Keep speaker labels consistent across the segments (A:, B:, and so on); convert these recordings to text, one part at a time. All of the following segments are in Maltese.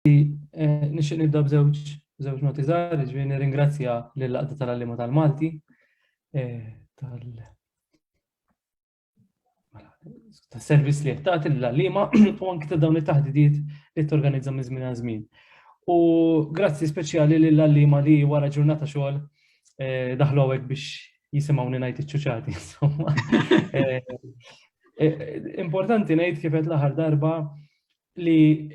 A: Nixtieq nibda b'żewġ noti żgħar, ġifieri nirringrazzja lill-Laqda tal-Għalliema tal-Malti tas-servizz li qed tagħti lill-għalliema u anke ta' dawn it-taħdidiet li torganizza minn żmien għal żmien. U grazzi speċjali lill-għalliema li wara ġurnata xogħol daħlu hawnhekk biex jisimgħuni ngħid iċ-ċuċati. Importanti ngħid kif qed l-aħħar darba li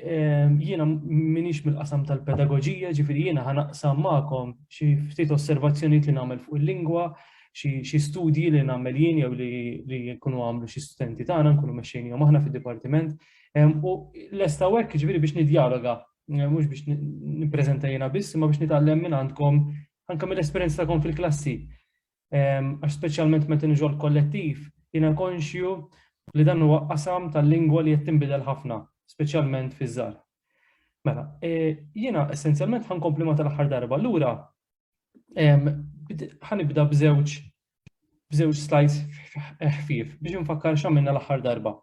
A: jiena minix mill-qasam tal-pedagoġija, ġifieri jiena ħanaqsam magħkom xi ftit osservazzjonijiet li nagħmel fuq il-lingwa, xi studji li nagħmel jien jew li jkunu għamlu xi studenti tagħna nkunu mexxejnihom aħna fid-dipartiment. U lesta hekk ġifieri biex niddialoga, mhux biex nippreżenta jiena biss, imma biex nitgħallem minn għandkom anke mill-esperjenza tagħkom fil-klassi. Għax speċjalment meta niġu l-kollettiv, jiena konxju li dan huwa qasam tal-lingwa li qed tinbidel ħafna, speċjalment fiż-żgħar. Mela, jiena essenzjalment ħankompli ma tal-aħħar darba. Allura ħanibda b'żewġ slides ħfief biex nfakkar x'għamilna l-aħħar darba.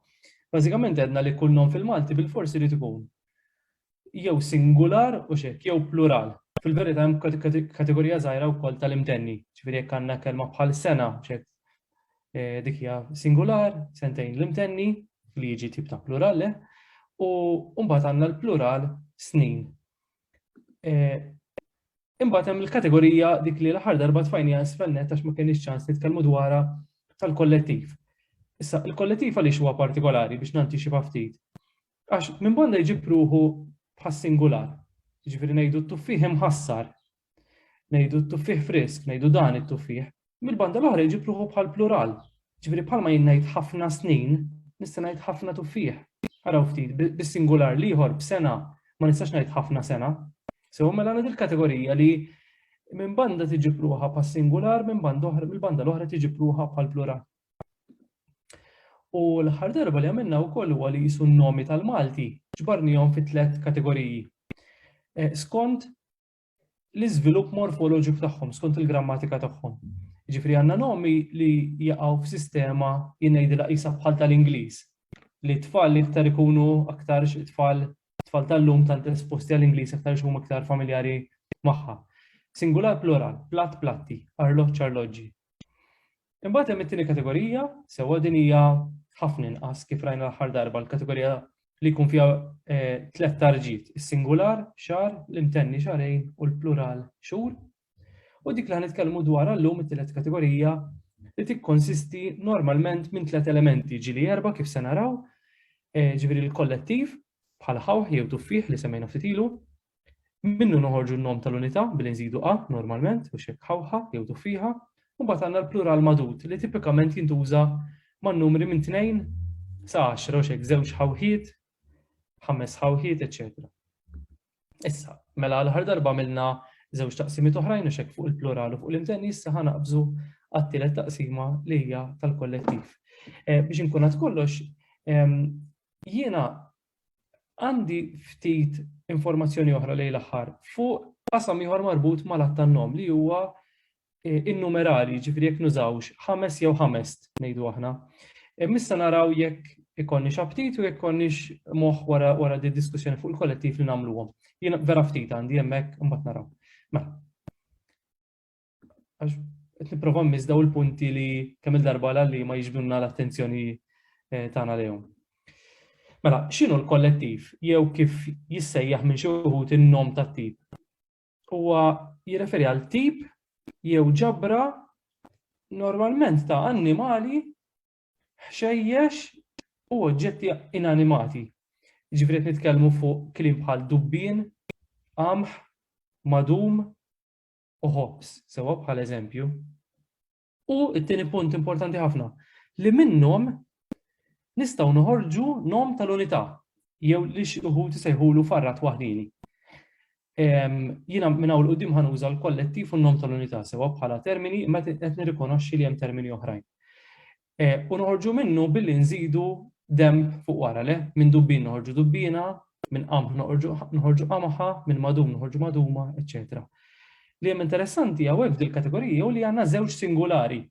A: Bażikament għedna li kull nom fil-Malti bil-forsi li tkun jew singular u xekk jew plural. Fil-verità hemm kategorija żgħira wkoll tal-imtenni. Ġifieri jekk għandna kelma bħal sena xekk dik hija singular, sentejn l-imtenni li jiġi tip ta' plural, u mbagħad għandna l-plural snin. Imbagħad hemm il-kategorija dik li l-aħħar darba tfajnija sfelnet għax ma kienx ċans nitkellmu dwarha tal-kollettiv. Issa il-kollettiv għaliex huwa partikolari biex nantiċipa ftit. Għax minn banda jġib ruħu bħas-singular. Jiġifieri ngħidu t-tuffieħ imħassar, ngħidu t-tuffieħ frisk, ngħidu dan it-tuffieħ. Mill-banda l-oħra jġib ruħu bħal-plural. Jiġifieri bħalma jien ngħid ħafna snin, nista' ngħid ħafna tuffieħ. Araw ftit, bis-singular li ieħor b'sena ma nistax ngħid ħafna sena. Sew mela għandha il-kategorija li minn banda tiġib ruħha bħas-singular, mill-banda l-oħra tiġib ruħha bħal-plural. U l-aħħar darba li għamilna wkoll huwa li qisu n-nomi tal-Malti ġbarnihom fi 3 kategoriji. Skont l-iżvilupp morfoloġiku tagħhom, skont il-grammatika tagħhom. Jiġifieri għandna nomi li jaqgħu f'sistema jingħidilha qisha bħal tal-Ingliż. Li tfal li iktar ikunu aktar tfal tal-lum tant esposti għall-Ingliż aktar huma aktar familjari magħha. Singular plural, platt platti, arloġġ arloġġi. Imbagħad hemm it-tieni kategorija, sewwa din hija ħafna inqas kif rajna l-aħħar darba, l-kategorija li jkun fiha 3 tarġiet, is-singular xahar, l-imtenni xahrejn u l-plural xhur. U dik li ħanitkellmu dwarha llum it-tielet kategorija li tikkonsisti normalment minn 3 elementi, ġieli 4 kif se naraw, ġifieri l-kollettiv bħala ħawħ jew tuffieħ li semmejna ftit ilu, minnu noħorġu n-nom tal-unità billi nżidu a normalment biex hekk ħawħa jew tuffieħa, u mbagħad għandna l-plural madud li tipikament jintuża man-numri minn 2 sa 10 u xekk żewġ ħawħiet, 5 ħawħiet, eċetera. Issa, mela l-aħħar darba għamilna żewġ taqsimiet oħrajn u xekk fuq il-plural u fuq l-imtenni, issa ħanaqbżu għat-tielet taqsima li hija tal-kollettiv. Biex inkun għad kollox, jiena għandi ftit informazzjoni oħra lejn l-aħħar fuq qasam ieħor marbut mal-att tan-nom li huwa in-numerali, ġifieri jekk nużawx 5 jew 5 ngħidu aħna. Issa naraw jekk ikollniex aptit u jekk ikollniex moħħ wara di diskussjoni fuq il-kollettiv li nagħmluhom. Jiena vera ftit għandi hemmhekk imbagħad naraw. Mela. Għax qed nipprova nmiss daw il-punti li kemm il-darba li ma jiġbdulna l-attenzjoni tagħna lejhom. Mela, x'inhu l-kollettiv jew kif jissejjaħ minn xi wħud in-nom tat-tip? Huwa jirreferi għal tip jew ġabra normalment ta' annimali, ħxejjex u oġġetti inanimati. Jiġifieri qed nitkellmu fuq kliem bħal dubbien, qamħ, madum u ħobs, sewwa bħal eżempju. U t-tieni punt importanti ħafna li minnhom nistgħu noħorġu nom tal-unità jew li xi wħud isejħulu farrat waħdini. Jiena minn hawn l-qudiem ħanuża l-kollettiv u n-nom tal-unità sewwa bħala termini imma qed nirrikonoxxi li hemm termini oħrajn. U noħorġu minnu billi nżidu demb fuq wara le, minn dubbien noħorġu dubbiena, minn qamħ noħorġu qamħa, minn madum noħorġu maduma, eċċetera. Li hemm interessanti hawnhekk f'dil-kategorija u li għandna żewġ singulari.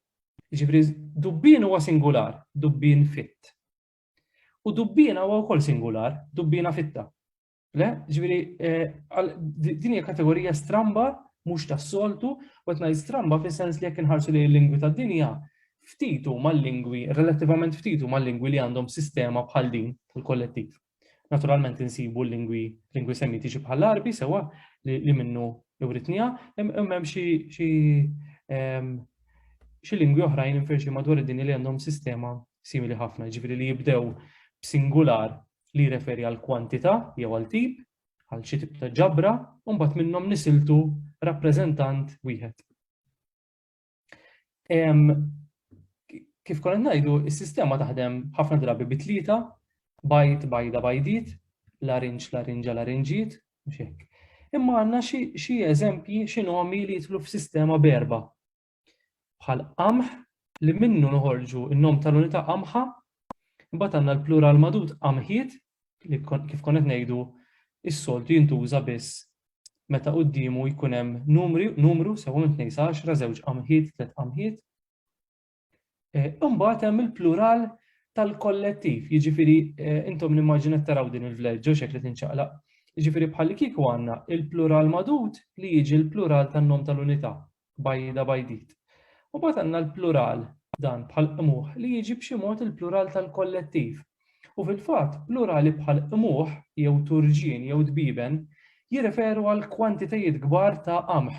A: Jiġifieri dubbien huwa singular, dubbien fitt. U dubbiena huwa wkoll singular, dubbiena fitta. Le, ġifieri din hija kategorija stramba mhux tas-soltu, u qed ngħid stramba fis-sens li jekk inħarsu lejn il-lingwi tad-dinja, ftitu mal-lingwi, relattivament ftitu mal-lingwi li għandhom sistema bħal din tal-kollettiv. Naturalment insibu lingwi semitiċi bħal l-Arbi sewa li minnu jewritnija, hemm xi lingwi oħrajn infirxi madwar id-dinja li għandhom sistema simili ħafna, ġifieri li jibdew b'singular li jirreferi għal kwantità jew għal tip, għal xi tip ta' ġabra, u mbagħad minnhom nisiltu rappreżentant wieħed. Kif konna ngħidu, is-sistema taħdem ħafna drabi bitlieta, bajt, bajda, bajdit, larinġ, larinġa, larinġiet, mhux hekk. Imma għandna xi eżempji, xi nomi li jidħlu f'sistema berba. Bħal qamħ li minnu noħorġu n-nom tal-unità qamħa, imbagħad għandna l-plural madud qamħiet li kif konna ngħidu is-soltu jintuża biss meta qudiemu jkun hemm numru sewa minn 2 sa 10, żewġ qamħiet, 3 qamħiet. Imbagħad hemm il-plural tal-kollettiv, jiġifieri intom nimmaġina taraw din il-vleġġ xekk li tinċaqlaq. Jiġifieri bħal kieku għandna il-plural madud li jiġi l-plural tan-nom tal-unità, bajda bajdit. U mbagħad għandna l-plural dan bħal qmuħ li jiġi b'xi mod il-plural tal-kollettiv. U fil-fatt, plurali bħal qmuħ jew turġien jew dbiben jirreferu għal kwantitajiet kbar ta' qamħ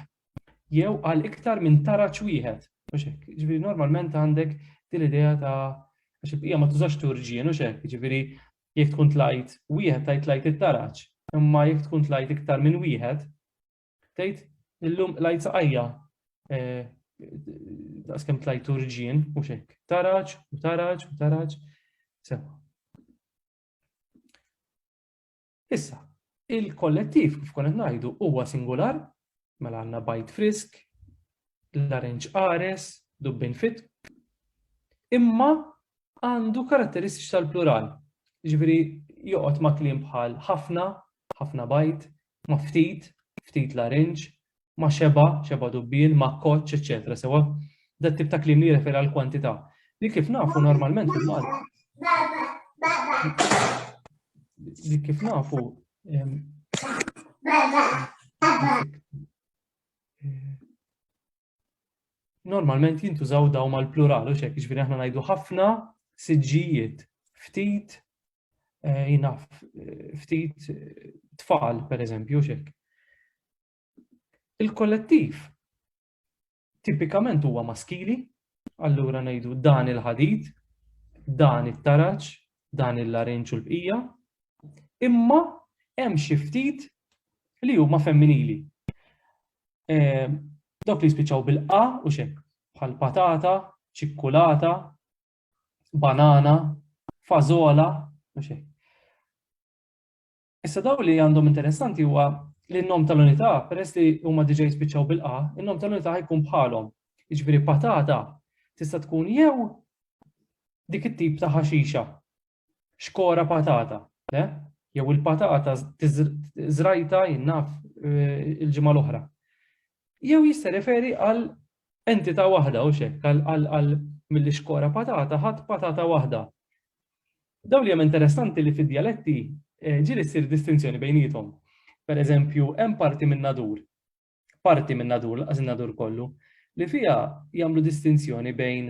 A: jew għal iktar minn taraġġ wieħed. Ġifieri normalment għandek din l-idea ta' għax il-bqija ma tużax turġien u xekk, ġifieri jekk tkun tlajt wieħed tgħid tlajt it-taraġġ, imma jekk tkun tlajt iktar minn wieħed tgħid illum lajt saqajja daqskemm tlajt turġien u xekk. Taraġġ u taraġġ u taraġġ. Sewa. Issa, il-kollettiv kif kont ngħidu huwa singular, mela għandna bajt frisk, larinġ qares, dubbin fit, imma għandu karatteristiċi tal-plural. Ġifieri joqgħod ma' kliem bħal ħafna, ħafna bajt, ma' ftit, ftit larinġ, ma' xeba dubbin, ma' koċċ, eċetera. Sewa dat tip ta' kliem li jirreferi għal kwantità. Li kif nafu normalment fil-Malti. Li kif nafu normalment jintużaw daw mal-plural u xekk, ġifieri aħna ngħidu ħafna siġġijiet, ftit ftit tfal pereżempju xekk. Il-kollettiv tipikament huwa maskili, allura ngħidu dan il-ħadid, dan it-taraġġ, dan il-larinġ u l-bqija, imma hemm xi ftit li huma femminili. Dawk li jispiċċaw bil-qa u xekk, bħal patata, ċikkulata, banana, fażola u xekk. Issa daw li għandhom interessanti huwa li n-nom tal-unità, peress li huma diġà jispiċċaw bil-qa, in-nom tal-unità ħajkun bħalhom. Jiġifieri patata tista' tkun jew dik it-tip ta' ħaxixa, xkora patata, le? Jew il-patata żrajta jinnaf il-ġimgħa l-oħra. Jew jista' referi għal entità waħda u xekk, għal milli xkora patata ħadd patata waħda. Dawn li hemm interessanti li fid-dialetti ġieli ssir distinzjoni bejniethom. Pereżempju, hemm parti minn nadur, laqas in-nadur kollu, li fiha jagħmlu distinzjoni bejn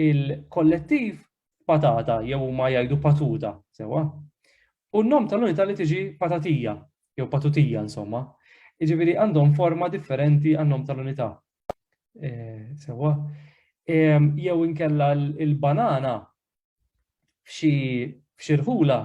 A: il-kollettiv patata jew ma jgħidu patuta, sewa. U n-nom tal-unità li tiġi patatija, jew patutija insomma. Jiġifieri għandhom forma differenti għan-nom tal-unità. Sewa. Jew inkella il-banana f'xi rħula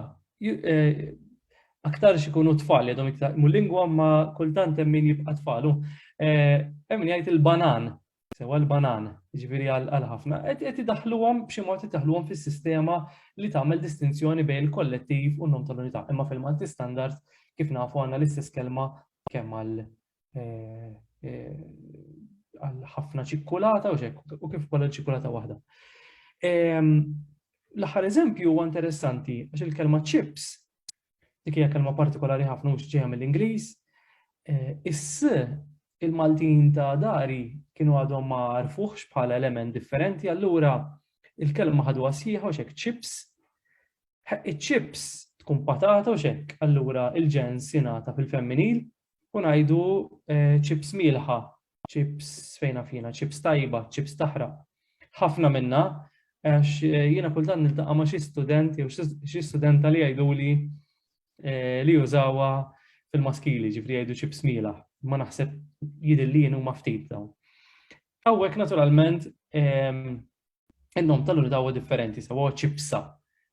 A: aktar xikunu tfal jadhom iktar mul-lingwa ma kultant hemm min jibqa' tfalu. Hemm min jgħid il-banan, sewa l-banan, jiġifieri għal ħafna. Qed idaħħluhom b'xi mod idaħħluhom fis-sistema li tagħmel distinzjoni bejn il-kollettiv u n-nom tal-unità. Imma fil-Malti standard kif nafu għandna l-istess kelma kemm għal ħafna ċikkulata u kif ukoll ċikkulata waħda. L-aħħar eżempju huwa interessanti għax il-kelma chips dik hija kelma partikolari ħafna mhux ġejja mill-Ingliż. Il-Maltin ta' dari kienu għadhom ma għarfuhx bħala element differenti, allura il-kelma ħadwa sħiħa u xekk chips. Chips tkun patata u xekk. Allura il-ġens jingħata fil-femminil u ngħidu chips mielħa, chips fejna fina, chips tajba, chips taħraq. Ħafna minna, għax jiena kultant niltaqa' ma' xi student jew xi studenta li jgħiduli li jużawha fil-maskili, ġifri jgħidu chips mielha. Ma naħseb jidilli huma ftit dawn. Hawnhekk naturalment in-nom tal-unità huwa differenti, huwa ċipsa.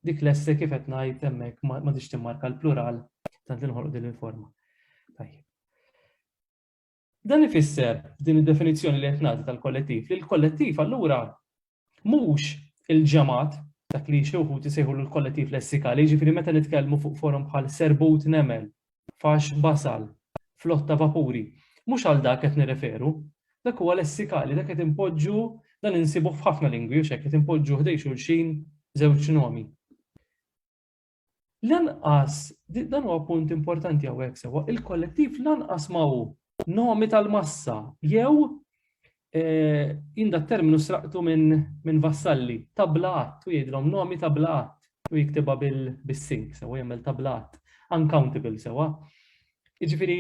A: Dik l-esse kif qed ngħid hemmhekk ma tix timmarka l-plural tant li nħolqu din il-forma. Tajjeb. Dan ifisser din id-definizzjoni li qed nagħti tal-kollettiv li l-kollettiv allura mhux il-ġamat dak li xi wħud isejħulu l-kollettiv lessikali, jiġifieri meta nitkellmu fuq forum bħal serbut nemel, fax basal, flotta vapuri, mhux għal dak qed nirreferu, dak huwa lessikali, dak qed impoġġu dan insibu f'ħafna lingwi u xekk qed impoġġu ħdej xulxin żewġ nomi. Lanqas, dan huwa punt importanti hawnhekk sewa, il-kollettiv lanqas ma hu nomi tal-massa jew jinda terminu sraqtu minn vassalli, tablat, u jgħidlhom nomi tablat, u jiktibha bil-sink, sewa jagħmel tablat, uncountable sewa. Jiġifieri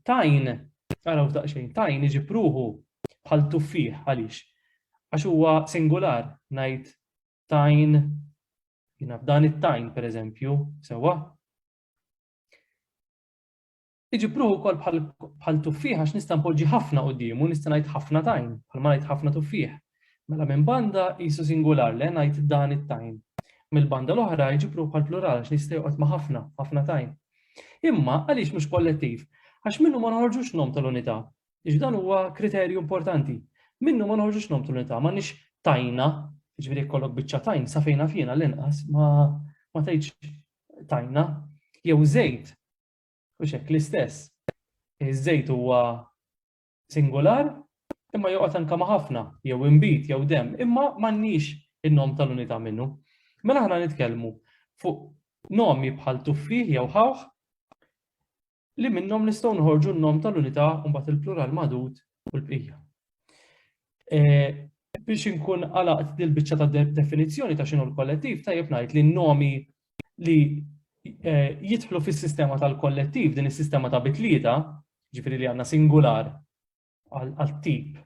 A: tajn, araw daqsxejn, tajn iġib ruħu bħal tuffieħ għaliex. Għax huwa singular, ngħid tajn, jiena f'dan it-tajn pereżempju, sewa. Iġib ruħu wkoll bħal tuffieħ għax nista' npoġġi ħafna qudiemu, nista' ngħid ħafna tajn, bħalma ngħid ħafna tuffieħ. Mela minn banda qisu singular le ngħid dan it-tajn. Mill-banda l-oħra jġib ruħu bħal plural għax nista' joqgħod ma' ħafna tajn. Imma għaliex mhux kollettiv? Għax minnu ma noħorġux nom tal-unità. Dan huwa kriterju importanti. Minnu ma noħorġux nom tal-unità, m'għandniex tajna, jiġifieri jkollok biċċa tajn sa fejna fina l-inqas ma tgħidx tajna, jew żejt. U xekk l-istess. Iż-żejt huwa singular, imma joqgħod anke ma' ħafna, jew imbit, jew dem, imma m'għandniex in-nom tal-unità minnu. Mela aħna nitkellmu fuq nomi bħal tuffieħ jew ħawħ li minnhom nistgħu noħorġu n-nom tal-unità u mbagħad il-plural magħdud u l-bqija. Biex inkun għalaqt dil-biċċa ta' definizzjoni ta' x'inhu l-kollettiv, tajjeb ngħid li n-nomi li jidħlu fis-sistema tal-kollettiv din is-sistema ta' bitlieta, ġifieri li għandna singular għal-tip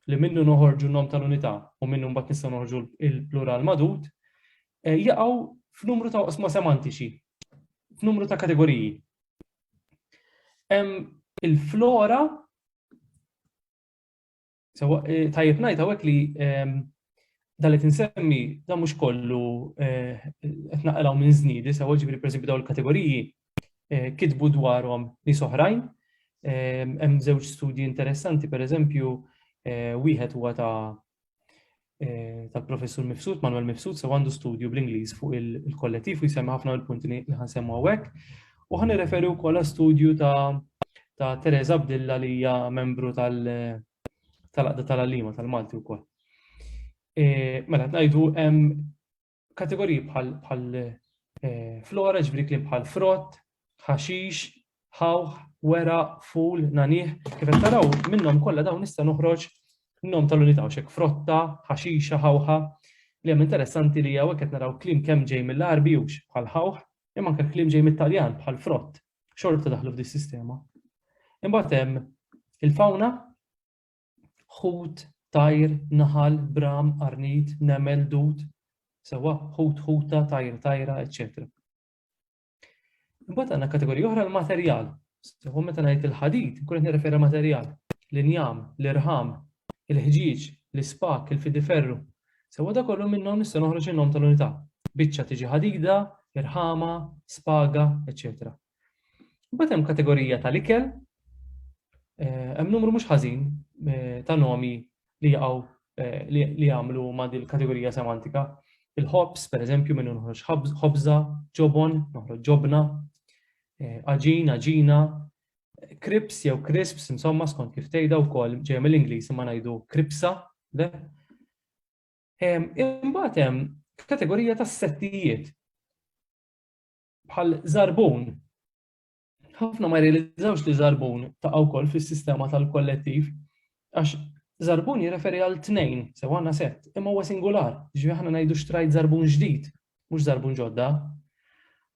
A: li minnu noħorġu n-nom tal-unità u minnu mbagħad nistgħu noħorġu il-plural magħdud, jaqgħu f'numru ta' oqsma semantiċi, f'numru ta' kategoriji. Il-flora, tajjeb ngħid hawnhekk li dan li tinsemmi dan mhux kollu qed naqilgħu minn żniedi, sewa ġifieri pereżempju dawn il-kategoriji kitbu dwarhom nies oħrajn. Hemm żewġ studji interessanti, pereżempju wieħed huwa tal-professur Mifsud, Manuel Mifsud, sewa għandu studju bl-Ingliż fuq il-kollettiv u jsemmi ħafna mill-punti li ħansemmu hawnhekk. U ħanirreferi wkoll studju ta' Teresa Abdilla li hija membru tal-Aqda tal-Għallima tal-Malti wkoll. Mela ngħidu hemm kategoriji bħal flora, ġifieri kliem bħal frott, ħaxix, ħawħ, wera, ful, nanih, kif qed taraw minnhom kollha dawn nista' noħroġ n-nom tal-unità xek frotta, ħaxixa, ħawħa, li hemm interessanti li hawnhekk qed naraw kliem kemm ġej mill-Arbi hux bħal ħawħ, imma anke kliem ġej mit-Taljan bħal frott, xorta daħlu f'di sistema. Imbagħad hemm il-fawna, ħut, tajr, naħal, bram, arnit, nemel, dut, sewa ħut, ħuta, tajr, tajra, etc. Imbagħad għandna kategorija oħra l-materjal. Sewa meta ngħid il-ħadid, nkun qed nirreferi materjal, l-injam, l-irħam, il-ħġieġ, l-ispak, il-fidiferru. Sewa da kollu minnhom nista' noħroġ in-nom tal-unità. Biċċa tiġi ħadida, irħama, spaga, etc. Imbagħad hemm kategorija tal-ikel, hemm numru mhux ħażin ta' nomi li jaqgħu li jagħmlu ma' din il-kategorija semantika. Il-ħobs, pereżempju, minnu noħroġ ħobża, ġobon, noħroġ ġobna, aġin, aġina, krips jew crisps, insomma skont kif tgħidha wkoll ġejja mill-Ingliż imma ngħidu kripsa. Imbagħad hemm kategorija tas-settijiet bħal żarbun. Ħafna ma jrealizzawx li żarbun taqgħu wkoll fis-sistema tal-kollettiv għax żarbun jirreferi għal tnejn, sewa għandna sett, imma huwa singular, ġifieri aħna ngħidu xtrajt żarbun ġdid, mhux żarbun ġodda.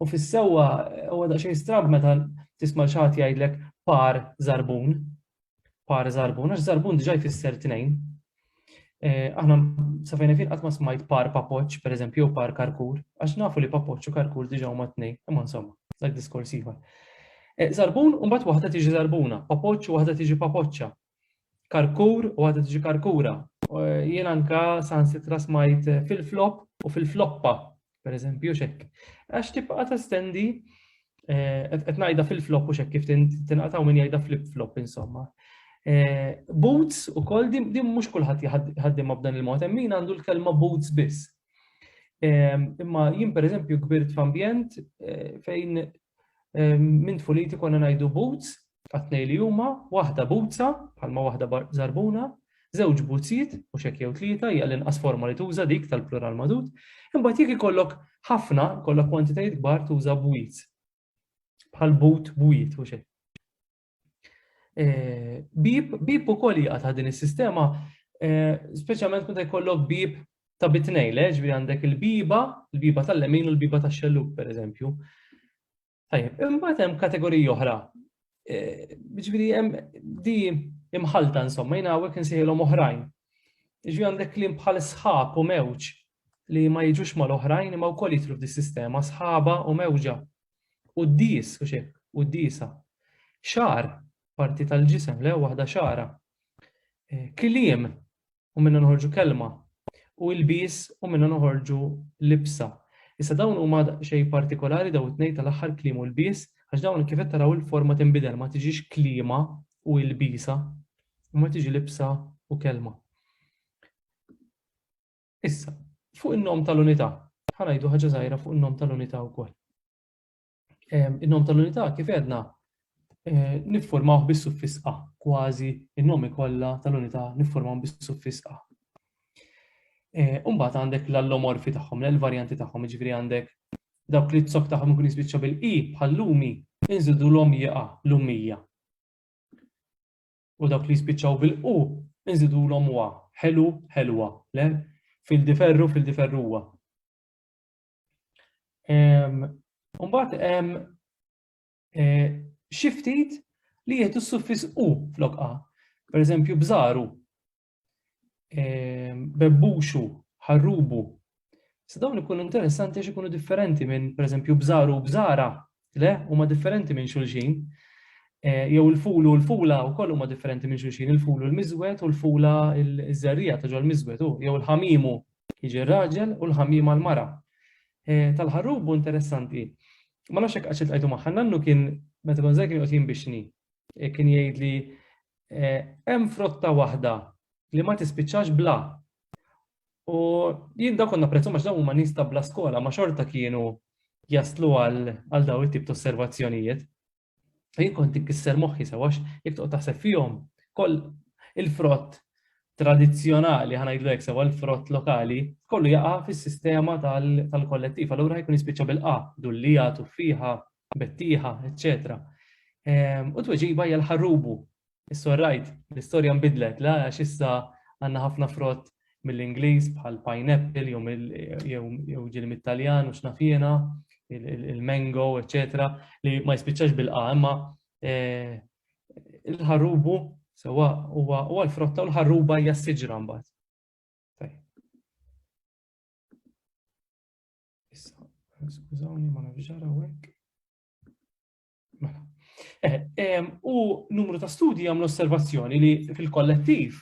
A: U fis-sewwa huwa daqsxejn strab meta tisma' xi ħadd jgħidlek par żarbun. Par żarbun, għax żarbun diġà jfisser tnejn. Aħna sa fejn fin qatt ma smajt par papoċ, pereżempju, jew par karkur, għax nafu li papoċ u karkur diġà huma tnejn, imma insomma, dak diskors ieħor. Żarbun u mbagħad waħda tiġi żarbuna, papoċ u waħda tiġi papoċċa. Karkur u waħda tiġi karkura. Jien anka sansitra smajt fil-flop u fil-floppa, pereżempju xekk. Għax tibqa' testendi qed ngħidha fil-flop u xekk kif tinqataw min jgħidha flip-flop insomma. Boots ukoll din mhux kulħadd jħaddimha b'dan il-mod, hemm min għandu l-kelma boots biss. Imma jien pereżempju kbirt f'ambjent fejn minn tfuliti konna ngħidu boots, għatnej li huma, waħda bootsa, bħalma waħda żarbuna, żewġ bootsijiet, mhux hekk jew tlieta, hija l-inqas forma li tuża dik tal-plural madud, imbagħad jekk ikollok ħafna, kollok kwantitajiet kbar tuża bwiet. Bħal boot, bwiet u xejn. Bib ukoll jaqa' din is-sistema, speċjalment meta jkollok bib ta' bitnejn, ġifieri għandek il-biba tal-lemin u l-biba tax-xelluk pereżempju. Tajjeb, imbagħad hemm kategoriji oħra. Ġifieri hemm di imħalta insomma, jiena hawnhekk insejħilhom oħrajn. Jiġri għandek kliem bħal sħab u mewġ li ma jiġux mal-oħrajn imma wkoll jidħlu f'dis-sistema, sħaba u mewġa. U d-dies u xek, u d-diesa. Xar, parti tal-ġisem, le waħda xara. Kliem u minna noħorġu kelma. U l-bies u minna noħorġu libsa. Issa dawn huma xejn partikolari daw it-tnejn tal-aħħar kliem u l-bies, għax dawn kif qed taraw il-forma tinbidel ma tiġix kliema u l-bisa, ma tiġi libsa u kelma. Issa, fuq in-nom tal-unità, ħanajdu ħaġa żgħira fuq in-nom tal-unità wkoll. In-nom tal-unità kif għedna niffurmawh bis-suffis a, kważi in-nomi kollha tal-unità niffurmawhom bis-suffis a. Mbagħad għandek l-allomorfi tagħhom, l-varjanti tagħhom, jiġifieri għandek dawk li t-sok tagħhom ikun jispiċċa bil-i bħal lumi, inżidu l-omija lumija. U dawk li jispiċċaw bil-u, inżidu l-omwa, ħelu, ħelwa, le? Fil-diferru, fil-diferruwa. Mbagħad hemm xi ftit li jieħdu s-suffis u flok a. Pereżempju bżaru, bebbuxu, ħarrubu. Se dawn ikunu interessanti għax ikunu differenti minn pereżempju bżaru u bżara, le? Huma differenti minn xulxin. Jew il-fulu u l-fula wkoll huma differenti minn xulxin, il-fulu l-miżwed u l-fula l-żerrija ta' ġol miżwed, jew il-ħamimu jiġi r-raġel u l-ħamima l-mara. Tal-ħarrubu interessanti. Ma nafx hekk għax iltqajtu magħha, nannu kien meta kont żgħir kien qed jinbixni. Kien jgħidli hemm frotta waħda li ma tispiċċax bla. U jien daw konna apprezzhom għax dawn huma nies ta' bla skola, ma xorta kienu jaslu għal daw it-tip ta' osservazzjonijiet. Jien kont inkisser moħħi sewax jekk toqgħod taħseb fihom koll il-frott tradizzjonali ħanajdlu hekk sewa l-frott lokali kollu jaqa' fis-sistema tal-kollettiv. Allura jkun jispiċċa bil-qa, dullija, tuffiħa, bettieħa, eċċetera. U tweġiba hija l-ħarrubu. Issa rajt, l-istorja nbidlet, la għax issa għandna ħafna frott mill-Ingliż bħal pineapple jew ġieli mit-Taljan u x'naf jiena, il-mango, eċetera, li ma jispiċċax bil-qa, imma il-ħarrubu sewa huwa l-frotta u l-ħarruba hija s-siġra mbagħad. Issa, skużawni ma nafx ġara hekk. U numru ta' studji għamlu osservazzjoni li fil-kollettiv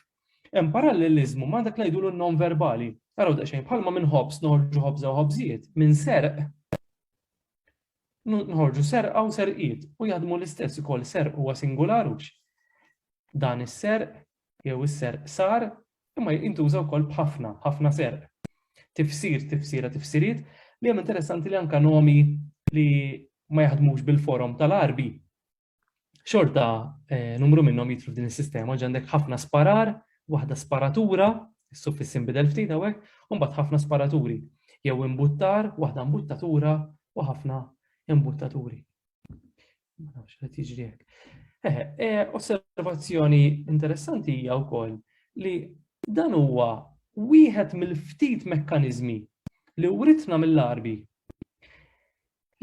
A: hemm parallelizmu ma' dak li jgħidulu non-verbali. Araw daqsxejn bħalma minn ħobs noħorġu ħobża u ħobżiet, minn serq noħorġu serqa u serqiet u jaħdmu l-istess ukoll serq huwa singularux. Dan is-serq jew is-serq sar imma jintuża wkoll b'ħafna, ħafna serq. Tifsiriet li hemm interessanti li anke nomi li ma jaħdmux bil-forum tal-arbi. Xorta numru minnhom jidħlu f'din is-sistema, ġandek ħafna sparar, waħda sparatura, is-suffis inbidel ftit hawnhekk, u mbagħad ħafna sparaturi. Jew imbuttar, waħda imbuttatura u ħafna imbuttaturi. Ma nafx qed jiġri hekk. Osservazzjoni interessanti hija wkoll li dan huwa wieħed mill-ftit mekkaniżmi li writna mill-arbi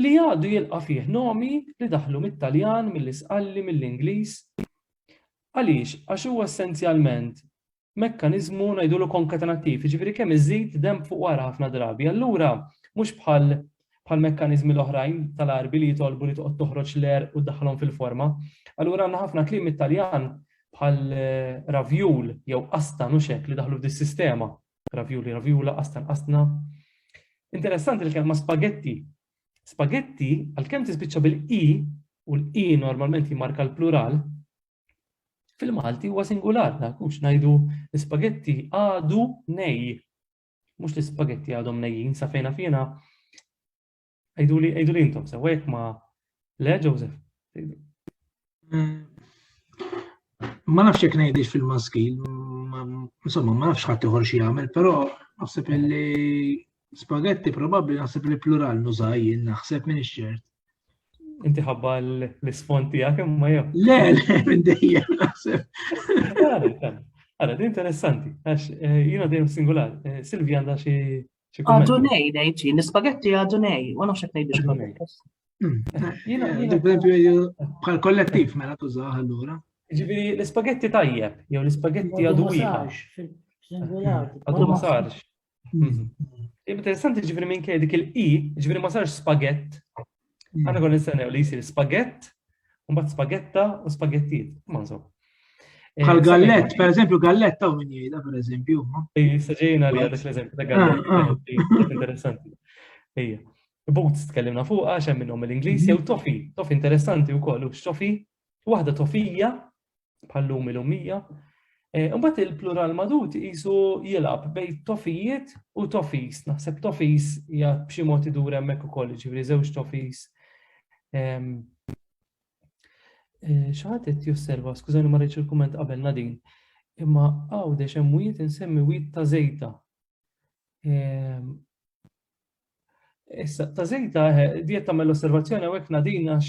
A: li għadu jilqa' fih nomi li daħlu mit-Taljan, mill-Isqalli, mill-Ingliż. Għaliex? Għax huwa essenzjalment mekkaniżmu ngħidulu konkatenattiv, jiġifieri kemm iżid demb fuq wara ħafna drabi. Allura mhux bħal mekkaniżmi l-oħrajn tal-Arbi li jitolbu li toqgħod toħroġ l-air u ddaħħalhom fil-forma. Allura għandna ħafna kliem mit-Taljan bħal ravjul jew qastan u xek li daħlu f'dis-sistema. Ravjuli, ravjula, qastan, qastna. Interessanti l-kelma spaghetti. Spaghetti, għalkemm tispiċċa bil-i, u l-i normalment jimmarka l-plural, fil-Malti huwa singular, mhux ngħidu l-spaghetti għadu nej. Mhux l-spaghetti għadhom nejjin, sa fejna fiena. Għajdu li intom, sewwek ma le, Joseph.
B: Ma nafx jekk ngħidix fil-maskil, insomma, ma nafx ħadd ieħor xi jagħmel, però naħseb li spaghetti probabbli naħseb li plural nużajjin, naħseb minn ix-xert.
A: Inti ħabba l-isfond tiegħek imma jew.
B: Le, minn dejjem naħseb.
A: Għara, di interessanti, għax jiena dejjem singular. Silvia għandha xi kumment.
C: Għadunej, ngħid l-ispaghetti għadunej, ma nafx hekk ngħidix.
B: Bħal kollettiv mela tużaha allura.
A: Ġifieri l-ispagetti tajjeb, jew l-ispagetti għadu wieħed. Għadu ma sarx. Interessanti ġifieri minn dik il-i, ġifieri ma sarx spagett. Għana kon nistennew li jisir spagett, un bat spagetta u spagettijiet. Ma nsob.
B: Bħal gallett, per eżempju, galletta u min jgħidha, per eżempju.
A: Saġejna li għadak l-eżempju ta' gallett. Interessanti. Ejja. Boots tkellimna fuqha xem minnhom l-Ingliż jew tofi. Tofi interessanti wkoll, u x'tofi, waħda tofija bħal-lum il-lumija. Mbagħad il-plural madut qisu jilgħab bejn tofijiet u tofis. Naħseb tofis hija b'xi mod idur hemmhekk ukoll, ġifieri żewġ tofis. Xaħat qed josserva, skużani ma rridx il-kumment qabel Nadin, imma għawdex hemm wied insemmi wied ta' żejta. Issa ta' żejta diet tagħmel osservazzjoni hawnhekk Nadin għax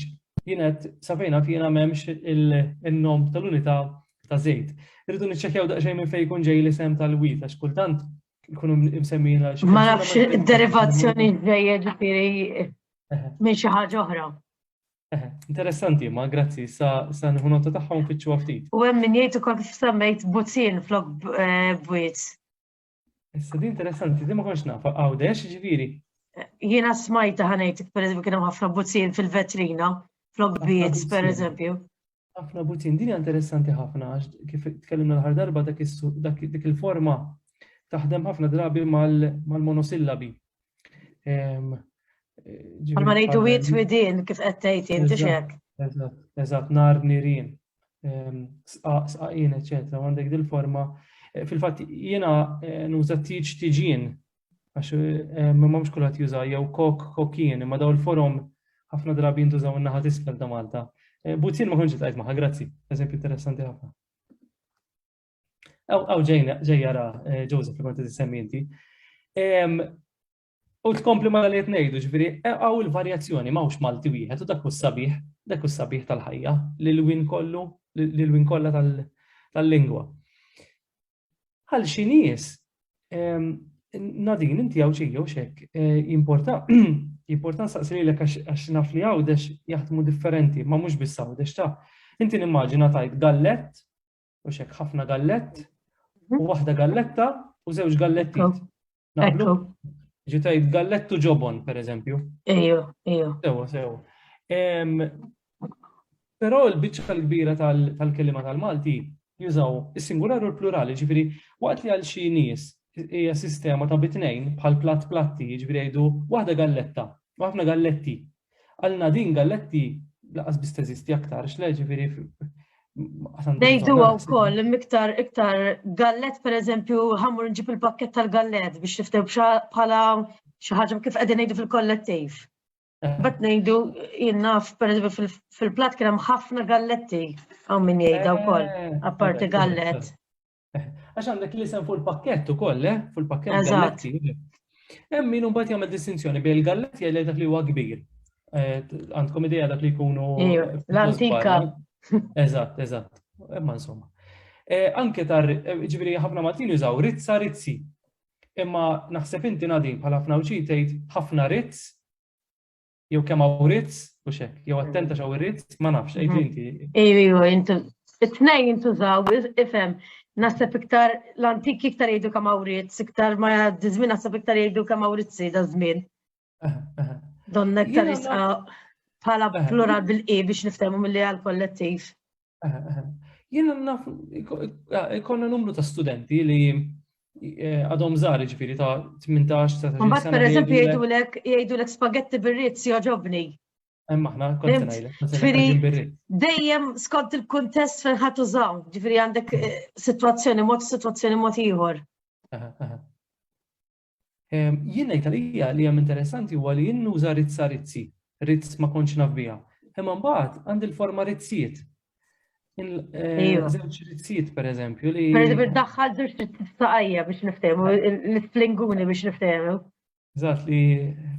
A: jienet safejna fina m'hemmx il-nom tal-unità ta' żejt. Irridu niċċekkjaw daqsxejn minn fejn jkun ġej l-isem tal-wied għax kultant ikunu msemmijina.
D: Ma nafx id-derivazzjoni ġejja ġifieri minn xi ħaġa oħra.
A: Interessanti, ma grazzi, sa nħu nota tagħhom fitxu ftit.
D: U hemm min jgħid ukoll kif semmejt buzzin flok bwiet.
A: Issa di interessanti, di ma konx naf, għawdex ġifieri.
D: Jiena smajta ħanejtik pereżempju kien hemm ħafna buzzin fil-vetrina, flok bwiet pereżempju.
A: Ħafna buzzin, din interessanti ħafna għax kif tkellimna l-ħar darba dik il-forma taħdem ħafna drabi mal-monosillabi.
D: Ma ngħidu wied widien kif qed tgħid inti x'hekk.
A: Eżatt, nar nirien, sqaqin, eċetera, għandek dil-forma. Fil-fatt jiena nuża tiġ tiġin għax m'hemmx kulħadd juża jew kokin, imma daw il-forom ħafna drabi jintużaw in-naħa t'isfel ta' Malta. Buzzin ma kontx tgħid magħha, grazzi, eżempju interessanti ħafna. Aw ġejja ra Joseph li kont tissemmi inti. U tkompli ma li qed ngħidu, ġifieri hawn il-varjazzjoni m'hawnx Malti wieħed u dak hu s-sabiħ tal-ħajja lil-win kollu, lil-win kollha tal-lingwa. Għal xi nies Nadin inti hawn xi jew x'hekk important saqsi lilek għax naf li għawdex jaħdmu differenti, ma mhux biss għawdex ta'. Inti nimmaġina tajt gallett u x'hekk ħafna gallett u waħda galletta u żewġ gallettijiet. Naqblu? Ġi tajt gallettu ġobon, per eżempju.
D: Ejju.
A: Sewa. Però l-biċċa l-kbira tal-kelima tal-Malti jużaw is-singular u l-plurali, ġifieri waqt li għal xi nies hija sistema ta' bitnejn bħal platti, ġifieri jgħidu waħda galletta, u ħafna galletti. Għalna din galletti laqas biss teżisti aktar, x'le ġifieri
D: Nejduha wkoll iktar gallet pereżempju ħammur nġib il-pakkett tal-gallet biex tiftew bħala xi ħaġa kif qegħdin ngħidu fil-kollettiv. Bad ngħidu jien naf pereżempju fil-platt kien hemm ħafna galletti hawn min jgħidha wkoll apparti gallett.
A: Għax għandek l-isem fuq il-pakkett ukoll, fuq il-pakkett galletti. Hemm min imbagħad jagħmel distinzjoni bejn il-galletti jgħid dak li huwa kbir. Għandkom idea dak li jkunu
D: l-antika.
A: Eżatt, imma insomma. Anke ġifieri ħafna Maltin jużaw rizzi. Imma naħseb inti Nadin bħal ħafna wċid tgħid ħafna rizz jew kemm hawn rizz u xek, jew attenta x'hawn ir-rizz, ma nafx, għidli inti.
D: Ejju, it-tnejn intużaw, ifhem, naħseb iktar l-antiki iktar jgħidu kemm hawn rizz, iktar ma jgħaddi żmien naħseb iktar jgħidu kemm hawn rizzi da żmien. Donna iktar jisqa bħala plural bil-qi biex niftehmu milli għal-kollettiv.
A: Jiena naf ikollna numru ta' studenti li għadhom żgħar jiġifieri ta' 18 ta'
D: Mbagħad pereżempju jgħidulek spagetti bir-rizz joġobni.
A: Hemm aħna kont ngħidlek.
D: Dejjem skont il-kuntest fejn ħadd użaw, ġifieri għandek sitwazzjoni mod ieħor.
A: Jien ngħid għalija li hemm interessanti huwa li jien nuża rizza rizzi, rizz ma kontx naf biha. Imma mbagħad għandi l-forma rizzijiet. Żewġ rizzijiet pereżempju li.
D: Pereżempju daħħal żewġ saqajja biex niftehmu, l-flinguni biex niftehmu.
A: Eżatt li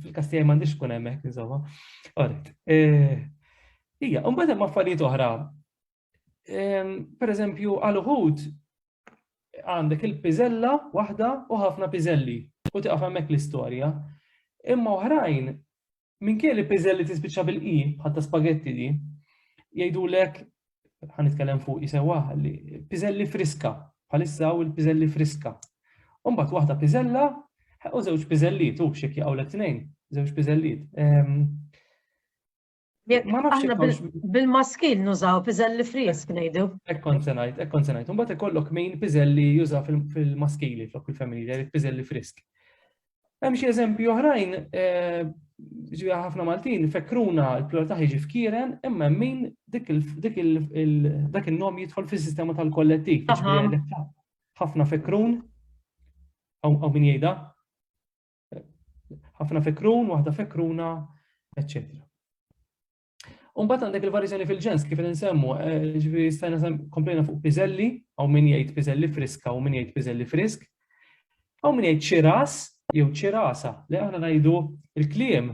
A: fil-Kastijaj m'għandix tkun hemmhekk insomma. Orrejt. Hija, u mbagħad hemm affarijiet oħra. Pereżempju għal uħud għandek il-piżella waħda u ħafna piżelli u tieqaf hemmhekk l-istorja. Imma oħrajn minkejja li piżelli tispiċċa bil-qi bħatta spagetti di, jgħidulek ħanitkellem fuq isewwaħ li piżelli friska, bħalissa u l-piżelli friska. U mbagħad waħda piżella u żewġ piżelliet, u x'jekk jaqgħu l-tnejn, żewġ piżelliet.
D: Aħna bil-maskil nużaw piżelli frisk ngħidu.
A: Hekk kont se ngħid. Imbagħad ikollok min piżelli juża fil-maskili flok il-familja, jrid piżelli frisk. Hemm xi eżempju oħrajn, ġifieri ħafna Maltin fekruna l-plural tagħha jiġi fkieren, imma min dak il-nom jidħol fis-sistema tal-kollettiv. Ħafna fekrun, aw min jgħidha, ħafna fekrun, waħda fekruna, eċċetera. U mbagħad għandek il-varjazzjoni fil-ġens kif insemmu, ġifieri stajna komplejna fuq piżelli, aw min jgħid piżelli friska u min jgħid piżelli frisk, aw min jgħid xiras jew ċirasa, li aħna ngħidu il-kliem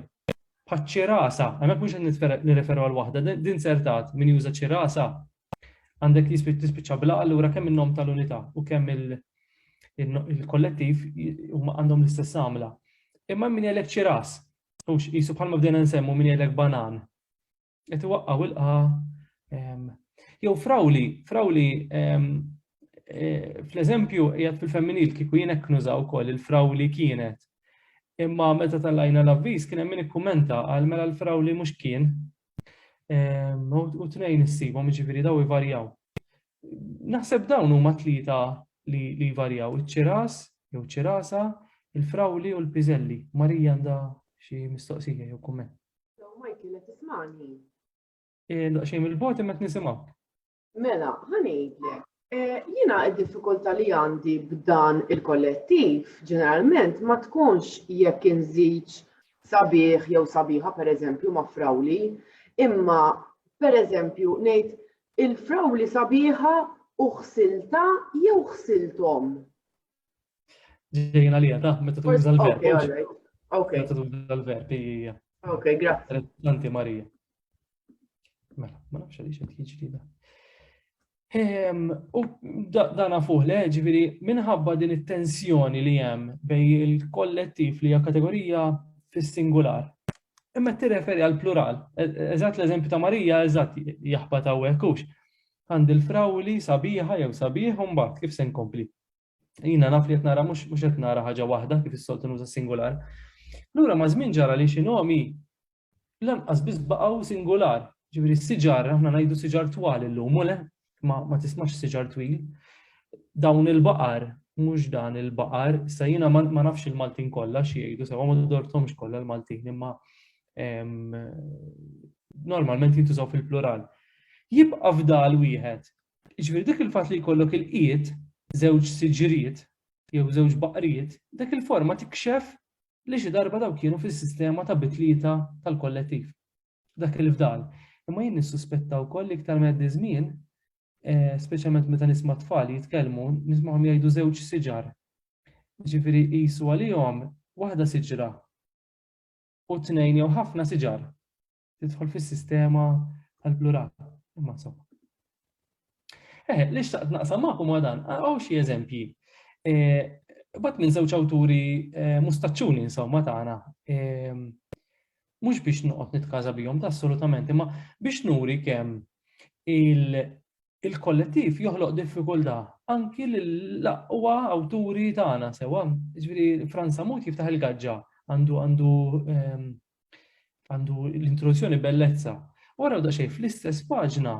A: bħaċ-ċirasa, hemmhekk mhux qed nirreferu għal waħda, din sertat min juża ċirasa għandek tispiċċa bla allura kemm in-nom tal-unità u kemm il-kollettiv huma għandhom l-istess għamla. Imma min jgħidlek ċiras, u qisu bħalma bdejna nsemmu min jgħidlek banan. Qed iwaqqgħu jew frawli fl-eżempju qiegħed fil-femminil kieku jien hekk nużaw ukoll il-frawli kienet. Imma meta tal-għajna l-avviż kien hemm min ikkummenta għal mela l-frawli mhux kien. U tnejn issibhom jiġifieri daw ivarjaw. Naħseb dawn huma tlieta li jvarjaw, iċ-ċiras jew ċirasa, il-frawli u l-piżelli. Marija għandha xi mistoqsija jew kumment.
E: Michael qed tismani.
A: Daqsxejn mill-bogħod imma qed nisimgħu.
E: Mela, ħanejdlek. Jiena d-diffikultà li għandi b'dan il-kollettiv ġeneralment ma tkunx jekk inżidx sabiħ jew sabiħa pereżempju ma' frawli, imma pereżempju ngħid il-frawli sabiħa u ħsilta jew ħsilthom.
A: Ġejjin għalija ta' meta tuża l-verb.
E: Okay.
A: Meta tuża l-verb hija.
E: Okay, grazie.
A: Interessanti Marija. Mela, ma nafx għaliex qed jiġri da. U dana fuq le, ġifieri minħabba din it-tensjoni li hemm bejn il-kollettiv li hija kategorija fis-singular. Imma tirreferi għal plural. Eżatt l-eżempju ta' Marija eżatt jaħbad hawnhekk hux. Għandi l-frawli sabiħa jew sabiħ u mbagħad kif se nkompli. Jiena naf li qed nara mhux qed nara ħaġa waħda kif is-soltu nuża singular. Lura ma' żmien ġara li xi nomi lanqas biss baqgħu singular. Ġifieri s-siġar, aħna ngħidu siġar twal illum, u le? Ma tismax siġar twil. Dawn il-baqar, mhux dan il-baqar, issa jiena ma nafx il-Maltin kollha xi jgħidu sewa ma dordhomx kollha l-Maltin, imma normalment jintużaw fil-plural. Jibqa' fdal wieħed. Jiġifieri dik il-fatt li jkollok il-qiegħed żewġ siġriet jew żewġ baqriet, dak il-forma tikxef li xi darba daw kienu fis-sistema ta' bitlieta tal-kollettiv. Dak il-fdal. Imma jien nissuspetta wkoll li iktar meddi żmien, speċjalment meta nisma' tfal jitkellmu, nisma'hom jgħidu żewġ siġar. Ġifieri qisu għalihom waħda siġra u tnejn jew ħafna siġar. Tidħol fis-sistema tal-plural. Imma insomma. Li xtaqt naqsam magħkom dan, hawn xi eżempji. Bad minn żewġ awturi mustaċċuni insomma tagħna. mhux biex noqgħod nitkaża bihom ta' assolutament, imma biex nuri kemm il-kollettiv joħloq diffikultà anki l-aqwa awturi tagħna sewwa. Jiġifieri Franz Samut jiftaħ il-gaġġa għandu l-introduzzjoni bellezza. Wara daqsxejn fl-istess paġna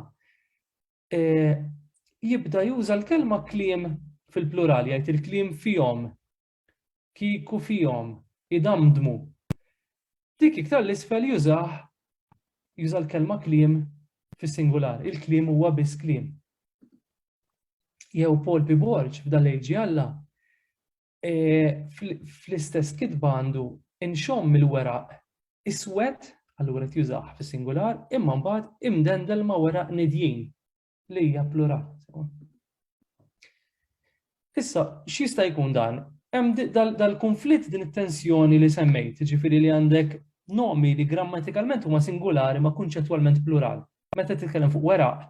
A: jibda juża l-kelma kliem fil-plurali, jgħid il-kliem fihom, kieku fihom, idamdmu. Dik iktar l-isfel juża l-kelma kliem fis-singular, il-kliem huwa biss kliem. Jew Paul P. Borg f'dal-Ejġi Alla fl-istess kitba għandu inxomm il-weraq iswed, allura qed jużah fis-singular, imma mbagħad imdendel ma' weraq nidjin li hija plural. Issa, x'jista' jkun dan? Hemm dal-konflitt din it-tensjoni li semmejt, ġifieri li għandek nomi li grammatikalment huma singolari ma kunċettwalment plural. Meta titkellem fuq weraq,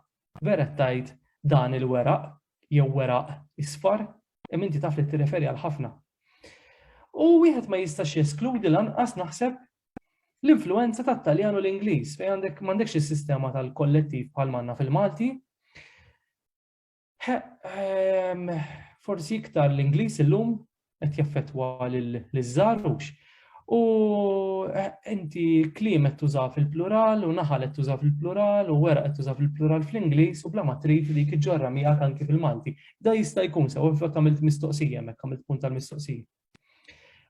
A: vera tajt dan il-weraq jew weraq isfar, hemm inti taf li tirreferi għal ħafna. U wieħed ma jistax jeskludi lanqas naħseb l-influenza tat-Taljan u l-Ingliż fejn m'għandekx is-sistema tal-kollettiv bħal manna fil-Malti. Forsi iktar l-Ingliż illum qed jaffettwa liż-żgħarux. U inti kliem qed tuża fil-plural u naħal qed tuża fil-plural u weraq qed tuża fil-plural fl-Ingliż u bla ma trid dik iġġorra miegħek anke fil-Malti. Da jista' jkun sew fekk għamilt mistoqsija hemmhekk għamilt punt tal-mistoqsija.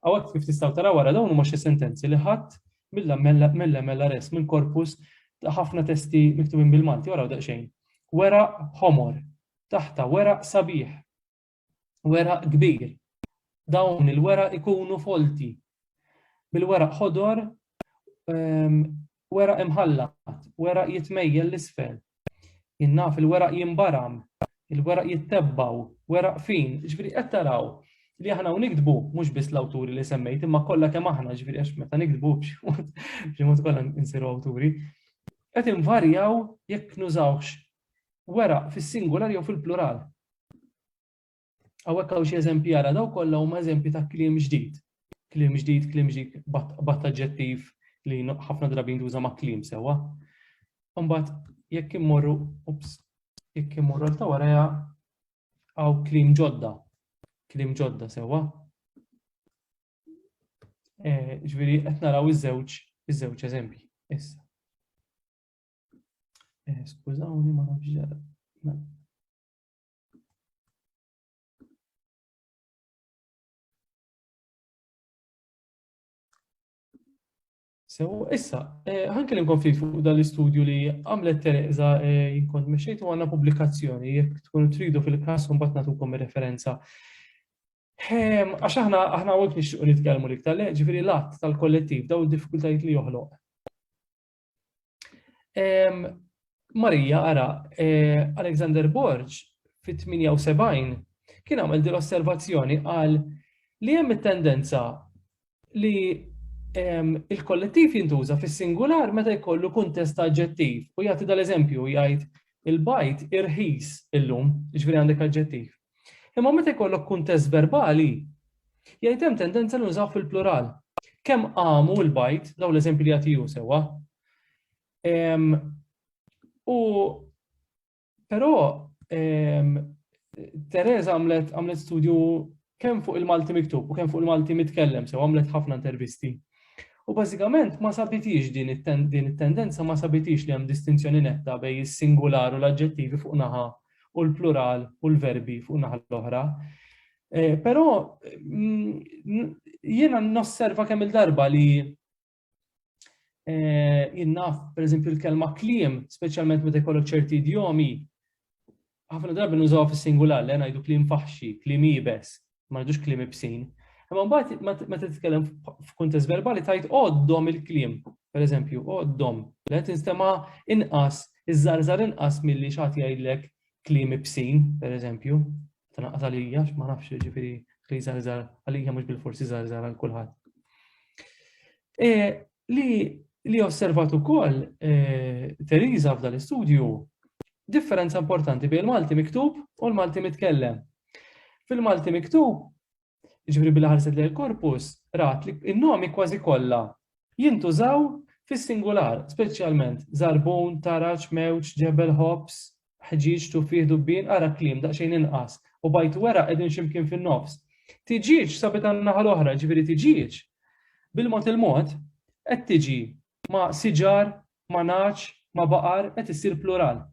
A: Hawnhekk kif tistgħu taraw wara dawn huma xi sentenzi li ħadd mill-MLRS minn korpus ta' ħafna testi miktubin bil-Malti waraw daqsxejn. Weraq ħomor, taħta weraq sabiħ, weraq kbir. Dawn il-weraq ikunu folti. Bil-weraq ħodor, weraq imħallat, weraq jitmejjel l-isfel. Jinnaf il-weraq jimbaram, il-weraq jittebbaw, weraq fin. Ġifieri qed taraw li aħna nikdbu mhux biss l-awturi li semmejt, imma kollha kemm aħna ġifieri għax meta nikdbu b'xi mod kollha insiru awturi, qed invarjaw jekk nużawx weraq fis-singular jew fil-plural. Hawnhekk hawn xi eżempji ara daw kollha huma eżempji ta' kliem ġdid. Kliem ġdid, batt aġġettiv li ħafna drabi jintuża ma' kliem sewwa. Imbagħad jekk immorru l ta' warajha hawn kliem ġodda sewwa. Ġifieri qed naraw iż-żewġ eżempji issa. Skużawni ma nafx ġara. So, issa, ħankellimkom fuq dal-istudju li għamlet Teresa jinkont mexxejtu għandna pubblikazzjoni, jekk tkunu tridu fil-każ mbagħad nagħtukom ir-referenza. Għax aħna hawnhekk nixtiequ nitkellmu l-iktar, ġifieri l-att tal-kollettiv daw id-diffikultajiet li joħloq. Marija ara, Alexander Borg fit-78 kien għamel din l-osservazzjoni qal li hemm it-tendenza li il-kollettiv jintuża fis-singular meta jkollu kuntest aġġettiv u jagħti dal-eżempju jgħid il-bajt irħis illum, jiġifieri għandek aġġettiv. Imma meta jkollok kuntest verbali jgħid hemm tendenza li nużaw fil-plural. Kemm qamu l-bajt, daw l-eżempji li jagħtiju sewwa. Però Teresa għamlet studju kemm fuq il-Malti miktub u kemm fuq il-Malti mitkellem sew għamlet ħafna intervisti. U bażikament ma sabitix din it-tendenza ma sabitix li hemm distinzjoni netta bejn is-singular u l-aġġettivi fuq naħa u l-plural u l-verbi fuq naħa l-oħra. Però jiena nosserva kemm il-darba li jinnaf, pereżempju, l-kelma kliem, speċjalment meta jkollok ċerti idjomi, ħafna darbi nużaw fis-singular li ngħidu kliem faħxi, kliem ibes, ma rridux kliem ibsin. Imma mbagħad meta titkellem f'kuntest verbali tajt għoddhom il-kliem, pereżempju, għoddhom. Li qed tinstema' inqas, iż-żarżar inqas milli x'għad jgħidlek kliem ibsin, pereżempju. Tanqas għalija, ma nafx ġifieri kliem żarżar għalija mhux bil-forsi żarżar għal kulħadd. Li osservat ukoll Teresa f'dan l-istudju differenza importanti bejn il-Malti miktub u l-Malti mitkellem. Fil-Malti miktub, ġifieri billi ħarset lejn il-korpus, rat li n-nomi kważi kollha jintużaw Fis-singular, speċjalment żarbun, taraċ, mewġ, ġebel, hops, ħġiġ, tufih, dubbin, ara kliem daqsxejn inqas. U bajt wera qegħdin x'imkien fin-nofs. Tiġiġ sabet għan-naħa l-oħra, ġifieri tiġiġ. Bil-mod il-mod qed tiġi ma' siġar, ma' naċ, ma' baqar qed issir plural.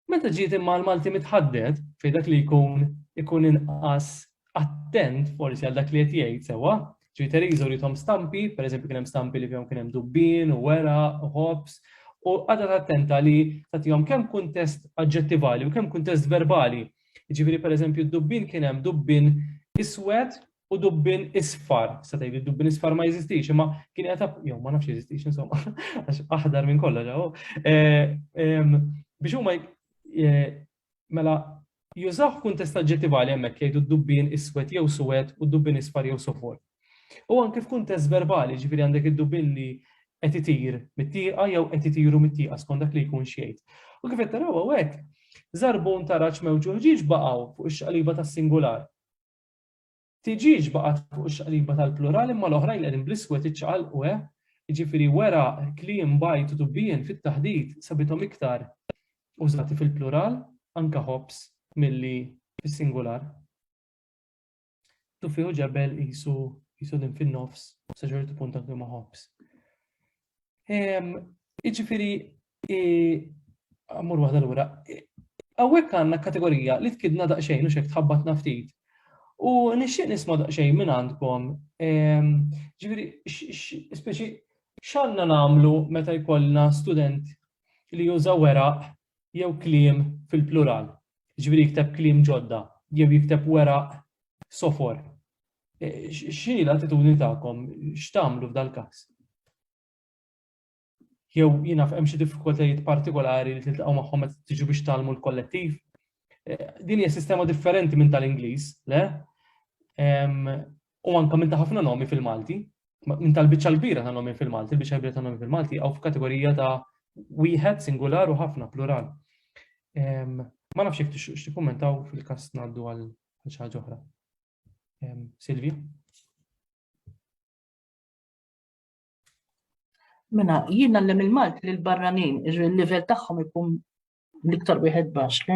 A: Meta ġiet imma l-Malti mitħadded fejn dak li jkun inqas attent forsi għal dak li qed jgħid sewwa, ġifieri Teresa rithom stampi, pereżempju kien hemm stampi li fihom kien hemm dubbin, u wera, u hops, u għadet attenta li tagħtihom kemm kuntest aġġettivali u kemm kuntest verbali. Jiġifieri pereżempju d-dubbin kien hemm dubbin iswed u dubbin isfar. Sa tgħid dubbin isfar ma jeżistix, imma kien qed jew ma nafx jeżistix insomma, għax aħdar minn kollha ġew. Biex huma mela jużaw kuntest aġġettivali hemmhekk jgħidu d-dubbin iswed jew suwed u d-dubbin isfar jew sofor. U anke f'kuntest verbali, ġifieri għandek id-dubbin li qed itir mit-tieqa jew qed itiru mit-tieqa skont dak li jkun xejn. U kif qed taraw hawnhekk, żarbun, taraċ, mewġ u ħġiġ baqgħu fuq ix-xaqliba tas-singular. Tiġiġ baqgħet fuq ix-xaqliba tal-plural imma l-oħrajn qegħdin bl-iswed iċċaqalqu jiġifieri wera, kliem, bajt u dubbien fit-taħdid sabithom iktar użati fil-plural anke hops milli fis-singular. Tufih u ġebel qisu din fin-nofs sa ċertu punt anke ma' hops. Jiġifieri ammur waħda lura. Hawnhekk għandna kategorija li tkidna daqsxejn u x'hekk tħabbatna ftit. U nixtieq nisma' daqsxejn minn għandkom. Ġifieri speċi x'għandna nagħmlu meta jkollna student li juża weraq jew kliem fil-plural. Ġifieri jikteb kliem ġodda jew jikteb weraq sofor. X'inhi l-attitudni tagħkom? X'tagħmlu f'dal-każ? Jew jiena hemm xi diffikultajiet partikolari li tiltaqgħu magħhom meta tiġu biex tagħlmu l-kollettiv. Din hija sistema differenti minn tal-Ingliż, le? U anke minn ta' ħafna nomi fil-Malti, minn tal-biċċa l-kbira ta' nomi fil-Malti, il-biċċa l-kbira ta' nomi fil-Malti hawn f'kategorija ta' wieħed singular u ħafna plural. Ma nafx jekk tikkummentaw fil-każ ngħaddu għal xi ħaġa oħra. Silvia?
C: Mela, jiena nlem il-Malti li l-barranin, il-livell tagħhom ikun l-iktar wieħed baxx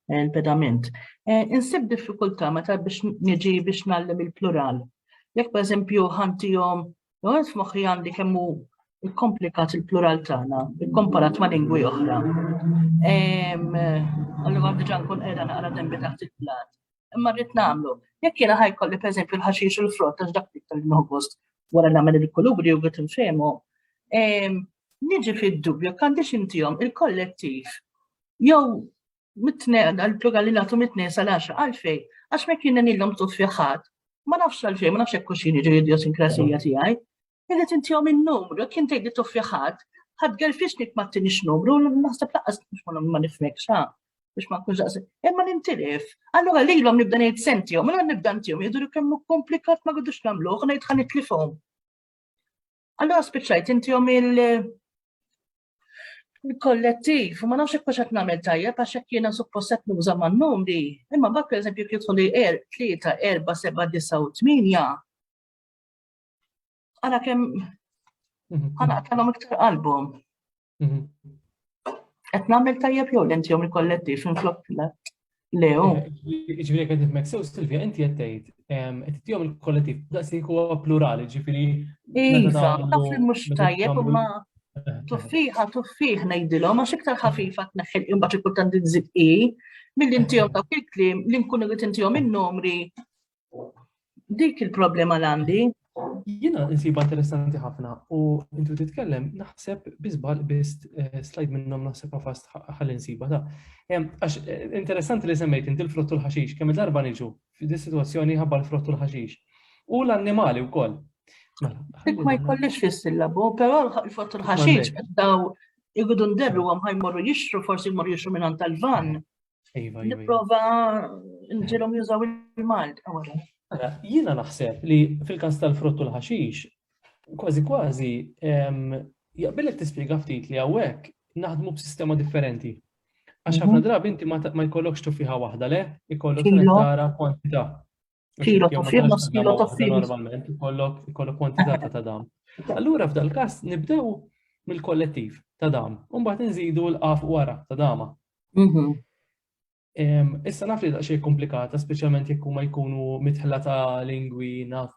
C: il-pedament. Insib diffikultà meta biex niġi biex nallem il-plural. Jekk pereżempju ħantihom, jew f'moħħi għandi kemm hu komplikat il-plural tagħna, ikkomparat ma' lingwi oħra. Allura diġà nkun qiegħda naqra dembi taħt il-plat. Imma rrid nagħmlu. Jekk jiena ħajkolli pereżempju l-ħaxix u l-frott għax dak iktar il-nogost wara nagħmel il-kolubri u qed infehmu. Niġi fid-dubju għandix intihom il-kollettiv jew mit-tnejn għall-plural li nagħtu mit-tnejn sal-10 għalfejn għax ma kien nilhom tuffiħat. Ma nafx għalfejn, ma nafx hekk x'inhi ġej idiosinkrazija tiegħi. Irid intihom in-numru, kien tgħidli tuffiħat, ħadger fiex nikmattinix numru, naħseb laqqas ma nifhmekx biex ma nkunx daqs. Imma nintilef. Allura lilhom nibda ngħid sentihom, mela nibda ntihom jidhru kemm hu komplikat ma għadux nagħmluh, ngħid ħa nitlifhom. Allora spiċċajt intihom il-kollettiv, u ma nafx hekk qed nagħmel tajjeb għax hekk jiena suppost qed nuża man-numri. Imma mbagħad pereżempju jekk jidħol li 3, 4, 7, 9 u 8. Ara kemm ħanaqtalhom iktar qalbhom. Qed nagħmel tajjeb jew intihom il-kollettiv inflok lew.
A: Ġifieri qed nifhmek sew Silvia, inti qed tgħid qed ittihom il-kollettiv daqshekk huwa plurali, ġifieri.
C: Iva, naf li mhux tajjeb imma tuffih ngħidilhom għax iktar ħafifa tneħħel imbagħad ikultant inżid milli intihom dawk il-kliem li nkun irid intihom in-numri. Dik il-problema l għandi.
A: Jiena insiba interessanti ħafna u intu titkellem naħseb biżbal biss slide minnhom naħseb fast ħalli nsiba ta'. Għax interessanti li semmejt inti l-frott u l-ħaxix, kemm il-darba niġu f'di sitwazzjoni ħabba l-frott u l-ħaxix. U l-annimali wkoll.
C: Dik ma jkollix fis-sillabu, però l-frott u l-ħaxix daw jgħidu nderruhom ħajmorru jixtru, forsi jmorru jixtru minn tal-van. Nipprova nġilhom jużaw il-Malt.
A: Jiena naħseb li fil-każ tal-frott u l-ħaxix, kważi jaqbillek tispjega ftit li hawnhekk naħdmu b'sistema differenti. Għax ħafna drabi inti ma jkollokx tuffiħa waħda le, ikollok tara kwantità.
C: Kilo tuffieħ, nofs kilo tuffieħ.
A: Normalment ikollok kwantità ta' dam. Allura f'dal każ nibdew mill-kollettiv ta' dam, u mbagħad inżidu l-qaf wara ta' dama. Issa naf li daqsxejn komplikata, speċjalment jekk huma jkunu mitħla ta' lingwi naf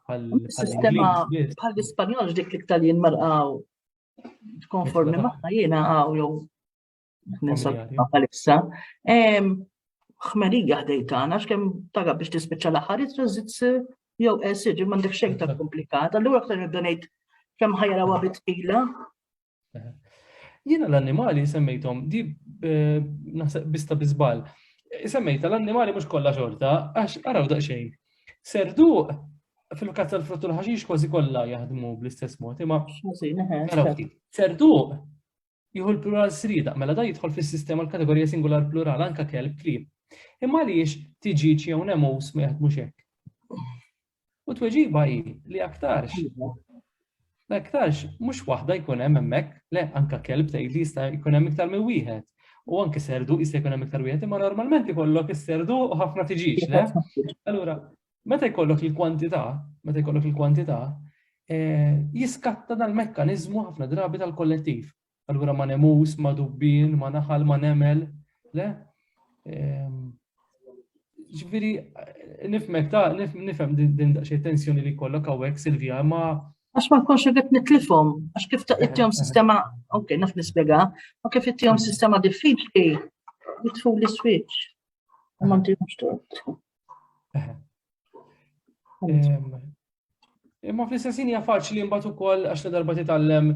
C: Sistema
A: bħall-Ingliż.
C: bħal-Ispanjol dik l-iktar jinmarqaw konformi maħna jiena jew ninsolva bħalissa. Ħmerija ħdejtana x'kemm taga biex tispiċċa l-aħħar itrażizz jew siġi m'għandek xejn ta' komplikat. Allura aktar nibda ngħid kemm ħajrawa bitqila.
A: Jiena l-annimali semmejthom di naħseb bista biżbal. Semmejta l-annimali mhux kollha xorta għax araw daqsxejn. Serduq fil-każ tal-frott u l-ħaxix kważi kollha jaħdmu bl-istess mod, imma araw ftit. Serduq jieħu l-plural srida, mela da jidħol fis-sistema l-kategorija singular plural anke kelb klieb. Imma għaliex tiġiġ jew nemus ma jaħdmux hekk. U tweġiba hi li aktarx. L-aktarx mhux waħda jkun hemm hemmhekk, le anke kelb tgħidli jista' jkun hemm iktar minn wieħed. U anke serduq jista' jkun hemm iktar wieħed, imma normalment ikollok is-serduq u ħafna tiġix, le? Allura, meta jkollok il-kwantità, jiskatta dal-mekkaniżmu ħafna drabi tal-kollettiv. Allura ma nemus, ma dubbin, ma naħal, ma nemel, le? Ġifieri nifhem din daqsxejn tensjoni li jkollok hawnhekk Silvia, ma
C: Għax ma nkunx qed nitlifhom, għax kif ittihom sistema, okej, naf nispjega, ma kif ittihom sistema diffiċli, jitfu li switch. U ma ntihomx tort.
A: Imma fl-istessin hija faċli mbagħad ukoll għax li darba titgħallem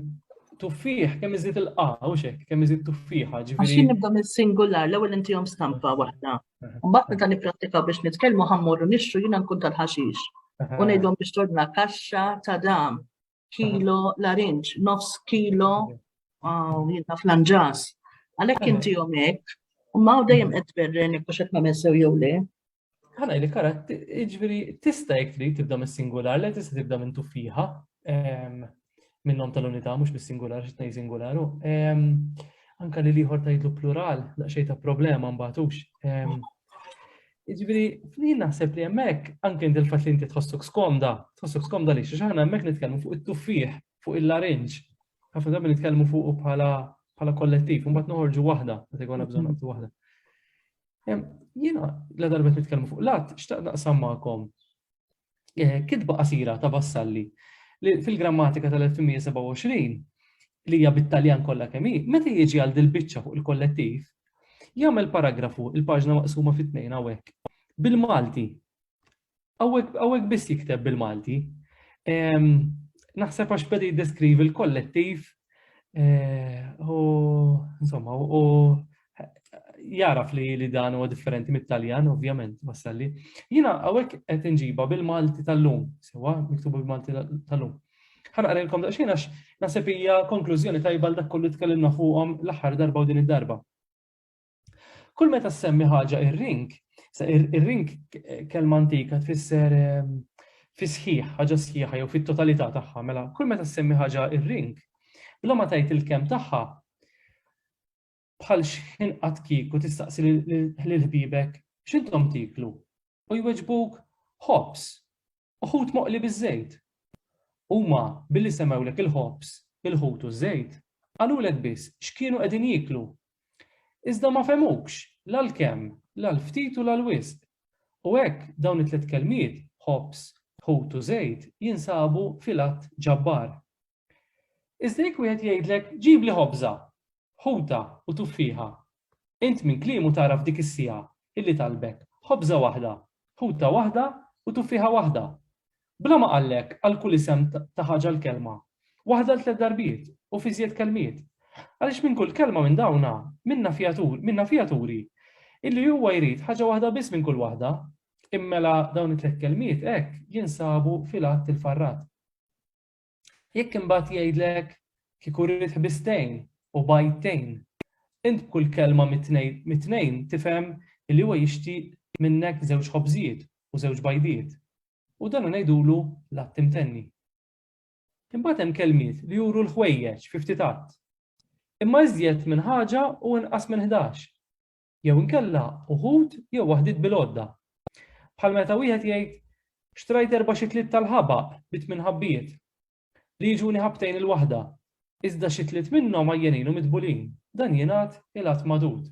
A: tuffieħ kemm iżid il-qa u xek, kemm iżid tuffieħa,
C: Għax
A: ġifieri.
C: nibda mill-singular, l-ewwel intihom stampa waħda. Mbagħad meta nipprattika biex nitkellmu ħammorru nixtru jiena nkun tal-ħaxix. U ngħidlhom biex tordna kaxxa ta' dam, kilo larinġ, nofs kilo jiena flanġas. Għalhekk intihom hekk, u ma dejjem qed tberreni biex qed nagħmel sew jew le.
A: Ħana li kara, ġifieri tista' jekk trid tibda mis-singular, le tista' tibda minn tuffieħa minnhom tal-unità mhux mis-singular x't ngħid singularu. Anke li ieħor tgħidlu plural, daqsxejn ta' problema mbagħadux. Jiġifieri jien naħseb li hemmhekk anke inti l-fatt li inti tħossok skomda li xi aħna hemmhekk nitkellmu fuq it-tuffieħ, fuq il-larinġ. Ħafna drabi nitkellmu fuq bħala kollettiv, u mbagħad noħorġu waħda, meta jkollna bżonn naqbdu waħda. Jiena la darba nitkellmu fuq lat xtaq naqsam magħkom kitba qasira ta' Vassalli li fil-grammatika tal-1927 li hija bit-Taljan kollha kemm hi, meta jiġi għal dil-biċċa fuq il-kollettiv, jagħmel paragrafu, il-paġna maqsuma fit-tnejn hawnhekk. Bil-Malti. Hawnhekk biss jikteb bil-Malti. Naħseb għax beda jiddeskrivi l-kollettiv u insomma u jaraf li dan huwa differenti mit-Taljan, ovvjament, Vassalli. Jiena hawnhekk qed inġiba bil-Malti tal-lum, sewa miktuba bil-Malti tal-lum. Ħanaqrelkom daqsxejn għax naħseb hija konklużjoni tajba l dak kollu tkellimna fuqhom l-aħħar darba u din id-darba. Kull meta semmi ħaġa ir-ring kelma antika tfisser fi sħiħ, ħaġa sħiħa jew fit-totalità tagħha, mela kull meta semmi ħaġa ir-ring, bla ma tgħid il-kemm tagħha bħal x'inqat kieku tistaqsi lil-ħbibek x'intom tiklu u jweġbuk ħobs, uħud moqli biż-żejt. Huma billi semmewlek il-ħobs, il-ħut u żejt, qalulek biss x'kienu qegħdin jiklu. Iżda ma femukx l-kemm, l-ftit u l-wisq. U hekk dawn it-tliet kelmiet, ħobs, ħut u żejt, jinsabu fil-att ġabbar. Iżda jekk wieħed jgħidlek ġib li ħobża, ħuta u tuffieħa. Int minn kliemu taraf dik is-sija illi talbek ħobża waħda, ħuta waħda u tuffieħa waħda. Bla ma qallek għal kull isem ta' ħaġa l-kelma. Waħda l-tliet darbiet u fi żjed kelmiet. Għaliex minn kull kelma minn dawna minna fjaturi illi huwa jrid ħaġa waħda biss minn kull waħda, immela dawn it-tliet kelmiet hekk jinsabu fil-att il-farrat. Jekk imbagħad jgħidlek kieku rrid ħbistejn u bajtejn, int kull kelma mit-tnejn tifhem illi huwa jixtieq minnek żewġ ħobżijiet u żewġ bajdiet. U dan ngħidulu l-att imtenni. Imbagħad hemm kelmiet li juru l-ħwejjeġ fi ftit att. Imma iżjed minn ħaġa u inqas minn 11. Jew inkella uħud jew waħdiet bil-għodda. Bħal meta wieħed jgħid xtrajt 4 xitliet tal-ħabaq bit minħabbiet. li jiġuni ħabtejn il-waħda. Iżda xi tliet minnhom għajjenin u mitbulin. Dan jingħad il-att madud.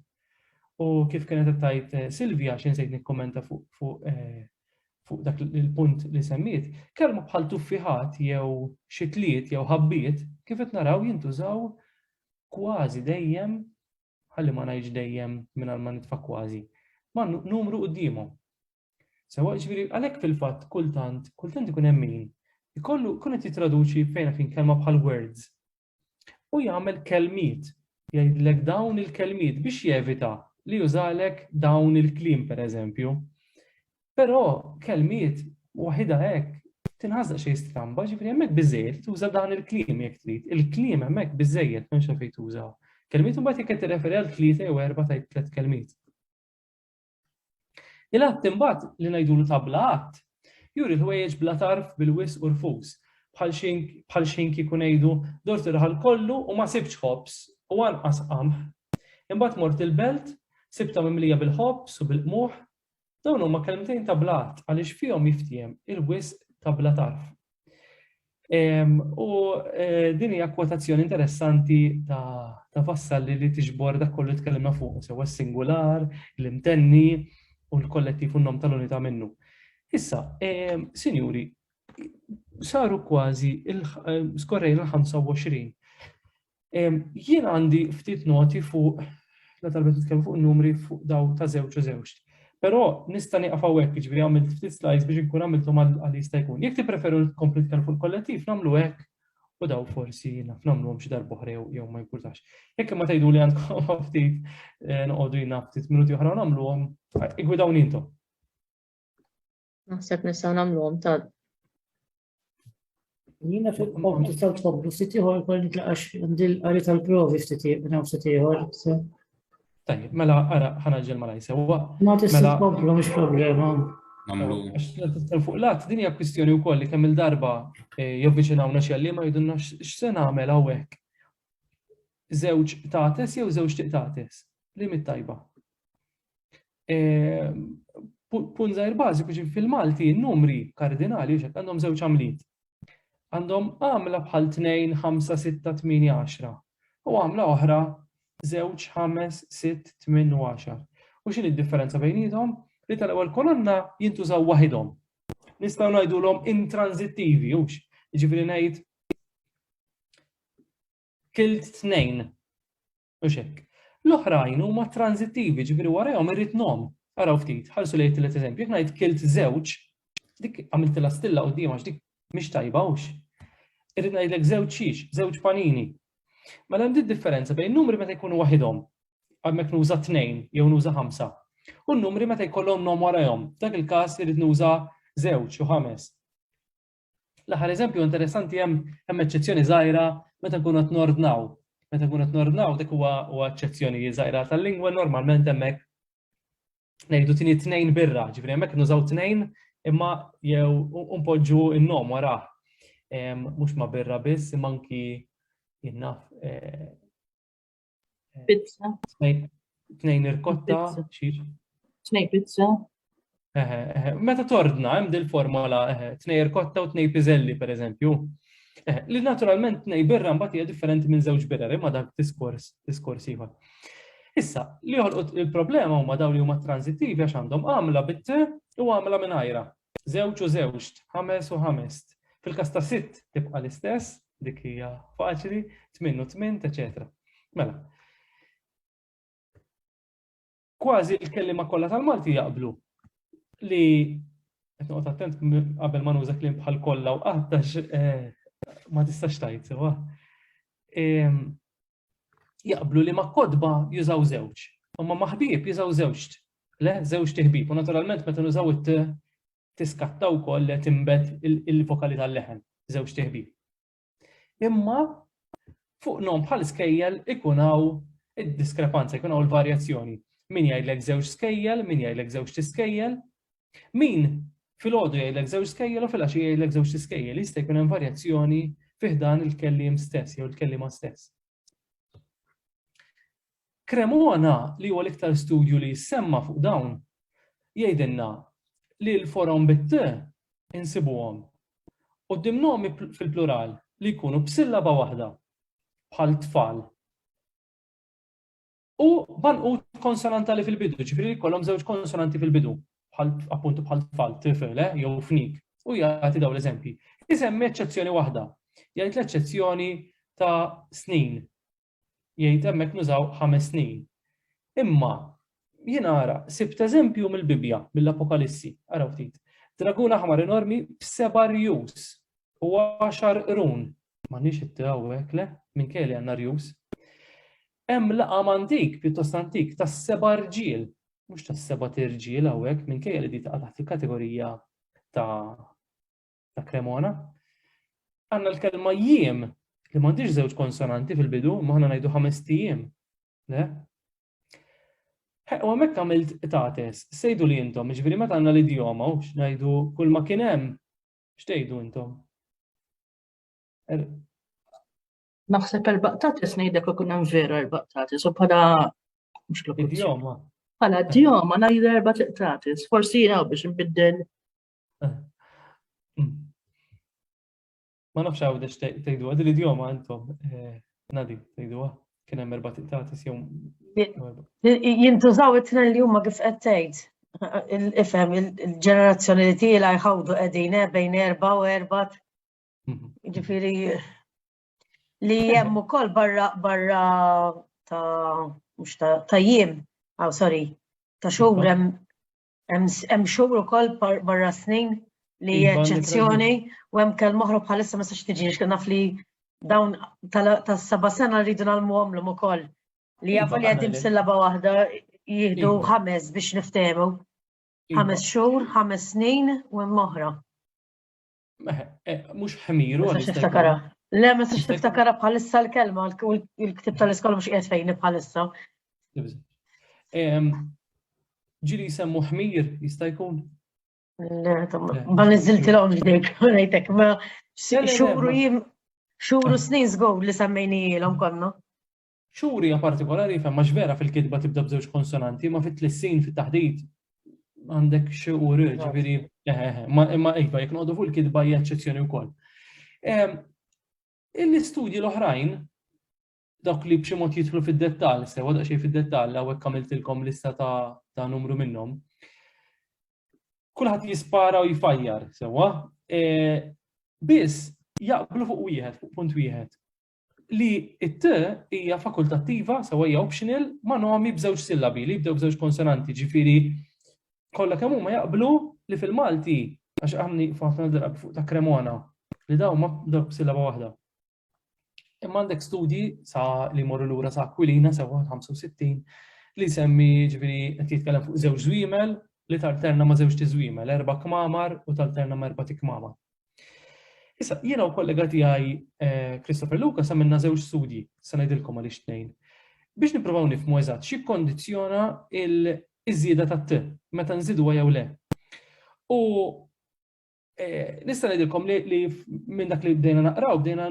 A: U kif kienet tajt Silvia xi nsejt nikkommenta fuq dak il-punt li semmiet, kelma bħal tuffiħat jew xi tliet jew ħabbiet kif qed naraw jintużaw kważi dejjem, ħalli ma ngħidx dejjem mingħajr ma nitfa' kważi, ma' numru qudiemhom. Sewa ġifieri għalhekk fil-fatt kultant ikun hemm min ikollu kun qed jitraduċi fejn fin kelma bħal words u jagħmel kelmiet, jgħidlek dawn il-kelmiet biex jevita li jużalek dawn il-kliem pereżempju. Però kelmiet waħida hekk tinħażaq xejn stramba, ġifieri hemmhekk biżejjed tuża dan il-kliem jekk trid. Il-kliem hemmhekk biżejjed m'hemmx fejn tużaw. Kelmiet imbagħad jekk qed tirreferi għal tlieta jew erba' tajt tliet kelmiet. Il-att imbagħad li ngħidulu tabla att juri l-ħwejjeġ bla tarf bil-wisq u rfus. Bħal xejn kieku ngħidu dort irħal kollu u ma sibx ħobs u anqas qamħ. Imbagħad mort il-belt, sibta mimlija bil-ħobs u bil-qmuħ. Dawn huma kelmtejn ta' blat għaliex fihom jiftiem il-wisq ta' bla tarf. U din hija kwotazzjoni interessanti ta' Vassalli li tiġbor dak kollu tkellimna fuq, sewa s-singular, l-imtenni u l-kollettiv u n-nom tal-unità minnu. Issa, sinjuri, saru kważi skorrejna l-25. Jien għandi ftit noti fuq la talbet nitkellmu fuq numri fuq daw ta' żewġ u żewġ. Però nista' nieqaf hawnhekk, jiġifieri għamilt ftit slides biex inkun għamilthom għal jista' jkun. Jekk tippreferu tkomplu titkellmu fuq il-kollettiv, nagħmlu hekk u daw forsi nagħmluhom xi darba oħra jew ma jimpurtax. Jekk ma tgħidu li għandkom ftit noqogħdu jina ftit minuti oħra nagħmluhom, igwidawn intom.
F: Naħseb nistgħu nagħmluhom ta'
G: Jiena fil-qom tistgħu tkomplu ftit ieħor kolli nitlaqax għandi l-qari tal-provi ftit minn hawn ftit ieħor.
A: Tajjeb, mela ara ħanaġġel malaj sewwa.
G: Ma tista' tkomplu mhux problema.
A: Fuq lat din hija kwistjoni wkoll li kemm il-darba jovviċinawna xi għalliema jgħidulna x'se nagħmel hawnhekk. Żewġ tates jew żewġ tiqtates. Li mit-tajba. Punt żgħir bażiku ġi fil-Malti n-numri kardinali x'hekk għandhom żewġ għamliet. Għandhom għamla bħal 2, 5, 6, 8, 10. U għamla oħra 2, 5, 6, 8 u 10. U x'inhi d-differenza bejniethom? Li tal-ewwel kolonna jintużaw waħidhom. Nistgħu ngħidulhom intransittivi hux. Jiġifieri ngħid kilt 2. U hekk. L-oħrajn huma transittivi, ġifieri warahom irrid nom. Araw ftit, ħarsu lejn tliet eżempju. Jekk ngħid kilt 2, dik għamiltilha stilla quddiem għax dik mhix tajba hux. Irrid ngħidlek 2 xiex, 2 panini. Mela hemm differenza bejn numri meta jkunu waħidhom, hemmhekk nuża 2 jew nuża 5. U n-numri meta jkollhom nom warahom, dak il-każ irid nuża 2 u 5. L-aħħar eżempju interessanti hemm eċċezzjoni żgħira meta nkunu qed nordnaw. Meta nkunu qed nordnaw dik huwa eċċezzjoni żgħira tal-lingwa normalment hemmhekk ngħidu tieni 2 birra, ġifieri hemmhekk nużaw 2 imma jew npoġġu n-nom warah. Mhux ma' birra biss, imma anki jinnaf.
C: Pizza.
A: 2 irkotta, xiex.
C: 2 pizza.
A: Meta tordna, hemm dil-formola 2 irkotta u 2 piżelli pereżempju. Li naturalment 2 birra mbagħad hija differenti minn 2 birra, imma dak diskors ieħor. Issa, li joħolqu il-problema huma dawn li huma transittivi għax għandhom għamla bit u għamla mingħajra. 2 u 2, 5 u 5. Fil-każ ta' 6 tibqa' l-istess, dik hija faċli, 8 u 8, eċetera. Mela. Kważi l-kelliema kollha tal-Malti jaqblu li qed noqgħod attent qabel ma nuża kliem bħal kollha u qattax ma tistax tgħid sewa. Jaqblu li ma' kodba jużaw 2. Imma ma' ħbieb jużaw 2. Le, 2 tiħbib. U naturalment meta nużaw it tiskatta wkoll li timbet il-vokali tal-leħen, 2 tiħbib. Imma fuq nom bħal skejjel ikun hawn id-diskrepanza, ikun hawn il-varjazzjoni. Min jgħidlek 2 skejjel, min jgħidlek 2 tiskejjel, min filgħodu jgħidlek 2 skejjel u filgħaxija jgħidlek 2 tiskejjel. Jista' jkun hemm varjazzjoni fih dan il-kelliem stess jew il-kelliema stess. Cremona li huwa l-iktar studju li jsemma fuq dawn jgħidilna li l-forom bit-t insibuhom quddiem nomi fil-plural li jkunu b'sillaba waħda bħal tfal. U banqut konsonantali fil-bidu, ġifieri jkollhom żewġ konsonanti fil-bidu, appuntu bħal tfal, tifel, jew fnik. U jagħti dawn l-eżempji. Isemmi eċċezzjoni waħda. Jgħid l-eċċezzjoni ta' snin. Jgħid hemmhekk nużaw 5 snin. Imma jien ara sibt eżempju mill-Bibja, mill-Apokalissi, araw ftit. Dragun aħmar enormi b'7 rjus u 10 qrun. M'għandniex it-hawnhekk le, minkejja li għandna rjus. Hemm laqam antik, pjuttost antik, tas-7 rġiel, mhux tas-7 tirġiel hawnhekk, minkejja li di taqa' taħt il-kategorija ta' Cremona. Għandna l-kelma jiem li m'għandix żewġ konsonanti fil-bidu, ma aħna ngħidu 5 ijiem. Le? U hemmhekk għamilt tates, sejdu li intom, ġifieri meta għandna l-idjoma u x'ngħidu kull ma kien hemm, x'tgħidu intom?
C: Naħseb 4 tates ngħidlek ikun hemm veru 4 tates, u bħala mhux lokuzzjoni.
A: Idjoma.
C: Bħala idjoma ngħidu 4 tates, forsi jien biex nbiddel.
A: Ma nafx għawdex tgħidu għad l-idjoma intom. Nadi, tgħidu kien hemm 4 tates jew.
D: Jintużaw it-tnejn li huma kif qed tgħid. Ifhem il-ġenerazzjoni li tiela jħawdu qegħdin bejn 4 u 4. Ġifieri li hemm ukoll barra ta' jiem, ta' xhur hemm xhur ukoll barra snin li eċċezzjoni u hemm kelma oħra bħalissa ma sax tiġi x'kien naf li dawn tas-7 sena rridu nagħmluhom ukoll li jafu li qegħdin b'sillaba waħda jieħdu 5 biex niftehmu. 5 xhur, 5 snin u hemm oħra.
A: Mhux ħmiru
D: Ma sax niftakara. Le ma sax niftakara bħalissa l-kelma l-ktib tal-iskola mhux qiegħed fejn bħalissa.
A: Ġieli jsemmu ħmir jista' jkun?
D: Ma niżiltilhom ġdejk, ngħidlek ma xhur u snin żgur li semmejnielhom konna.
A: Xhur hija partikolari fejn mhux vera fil-kitba tibda b'żewġ konsonanti, ma fit-tlissin fit-taħdid għandek xhur, ġifieri imma iva jekk noqogħdu fuq il-kitba hija eċċezzjoni wkoll. Il-istudji l-oħrajn dawk li b'xi mod jidħlu fid-dettall, sewa daqsxejn fid-dettall hawnhekk għamiltilkom lista ta' numru minnhom. Kulħadd jispara u jfajjar sewwa. Biss jaqblu fuq wieħed, fuq punt wieħed. Li it-t hija fakultattiva, sewwa hija optional ma' nomi b'żewġ sillabi li jibdew b'żewġ konsonanti, ġifieri kollha kemm huma jaqblu li fil-Malti għax aħni ħafna darab fuq ta' Cremona li dawn ma b'dawk b'sillaba waħda. Imma għandek studji sa li jmorru lura sa' Aquilina sewwa 65 li semmi ġifieri qed jitkellem fuq żewġ żwiemel li talterna ma' żewġ tiżwiemel, 4 kmamar u talterna ma' 4 tikmamar. Issa, jiena u kollega tiegħi Christopher Lucas għamilna żewġ studji, se ngħidilkom għaliex tnejn. Biex nippruvaw nifhmu eżatt x'ikkondizzjona l-iżjieda tat-t meta nżiduha jew le. U nista' ngħidilkom li minn dak li bdejna naqraw bdejna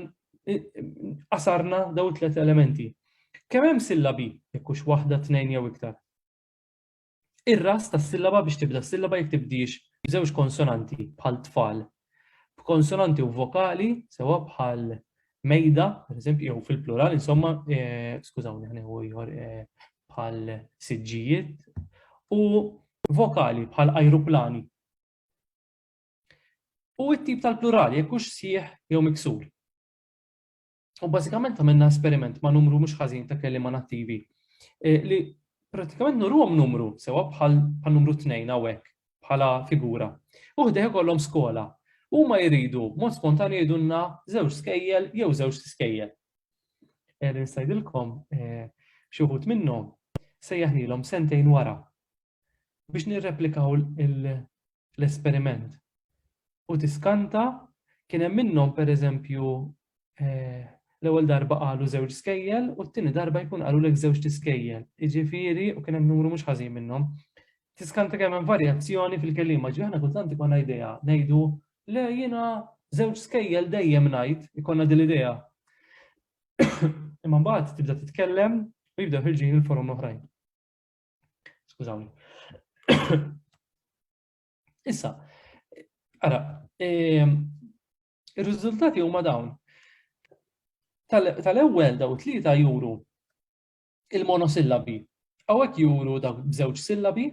A: qasarna daw 3 elementi. Kemm hemm sillabi jekk hux waħda, 2 jew iktar. Ir-ras tas-sillaba biex tibda s-sillaba jekk tibdix b'żewġ konsonanti bħal tfal. B'konsonanti u vokali sewa bħal mejda, pereżempju, jew fil-plural, insomma, skużawni ħanieħu ieħor bħal siġġijiet u vokali bħal ajruplani. U t-tip tal-plurali jekk hux sieħ jew miksur. U bażikament għamilna esperiment ma' numru mhux ħażin ta' kelliema nattivi li pratikament nurruhom numru sewa bħal numru 2 hawnhekk bħala figura. U ħdejja kollhom skola. Huma jridu mod spontanju jgħidulna żewġ skejjel jew żewġ tiskejjel. Nista' ngħidilkom xi wħud minnhom sejjaħnilhom 2 sentejn wara biex nirreplikaw l-esperiment. U tiskanta kien hemm minnhom pereżempju l-ewwel darba qalu żewġ skejjel u t-tieni darba jkun qalulek żewġ tiskejjel. Jiġifieri u kien hemm numru mhux ħażin minnhom. Tiskanta kemm hemm varjazzjoni fil-kelliema, ġi aħna kultant ikollna idea ngħidu le jiena żewġ skejjel dejjem ngħid, ikollna din l-idea. Imma mbagħad tibda titkellem u jibdew ħirġin il-forum oħrajn. Skużawni. Issa, ara, ir-riżultati huma dawn. Tal-ewwel daw tlieta juru il-monosillabi. Hawnhekk juru dawk b'żewġ sillabi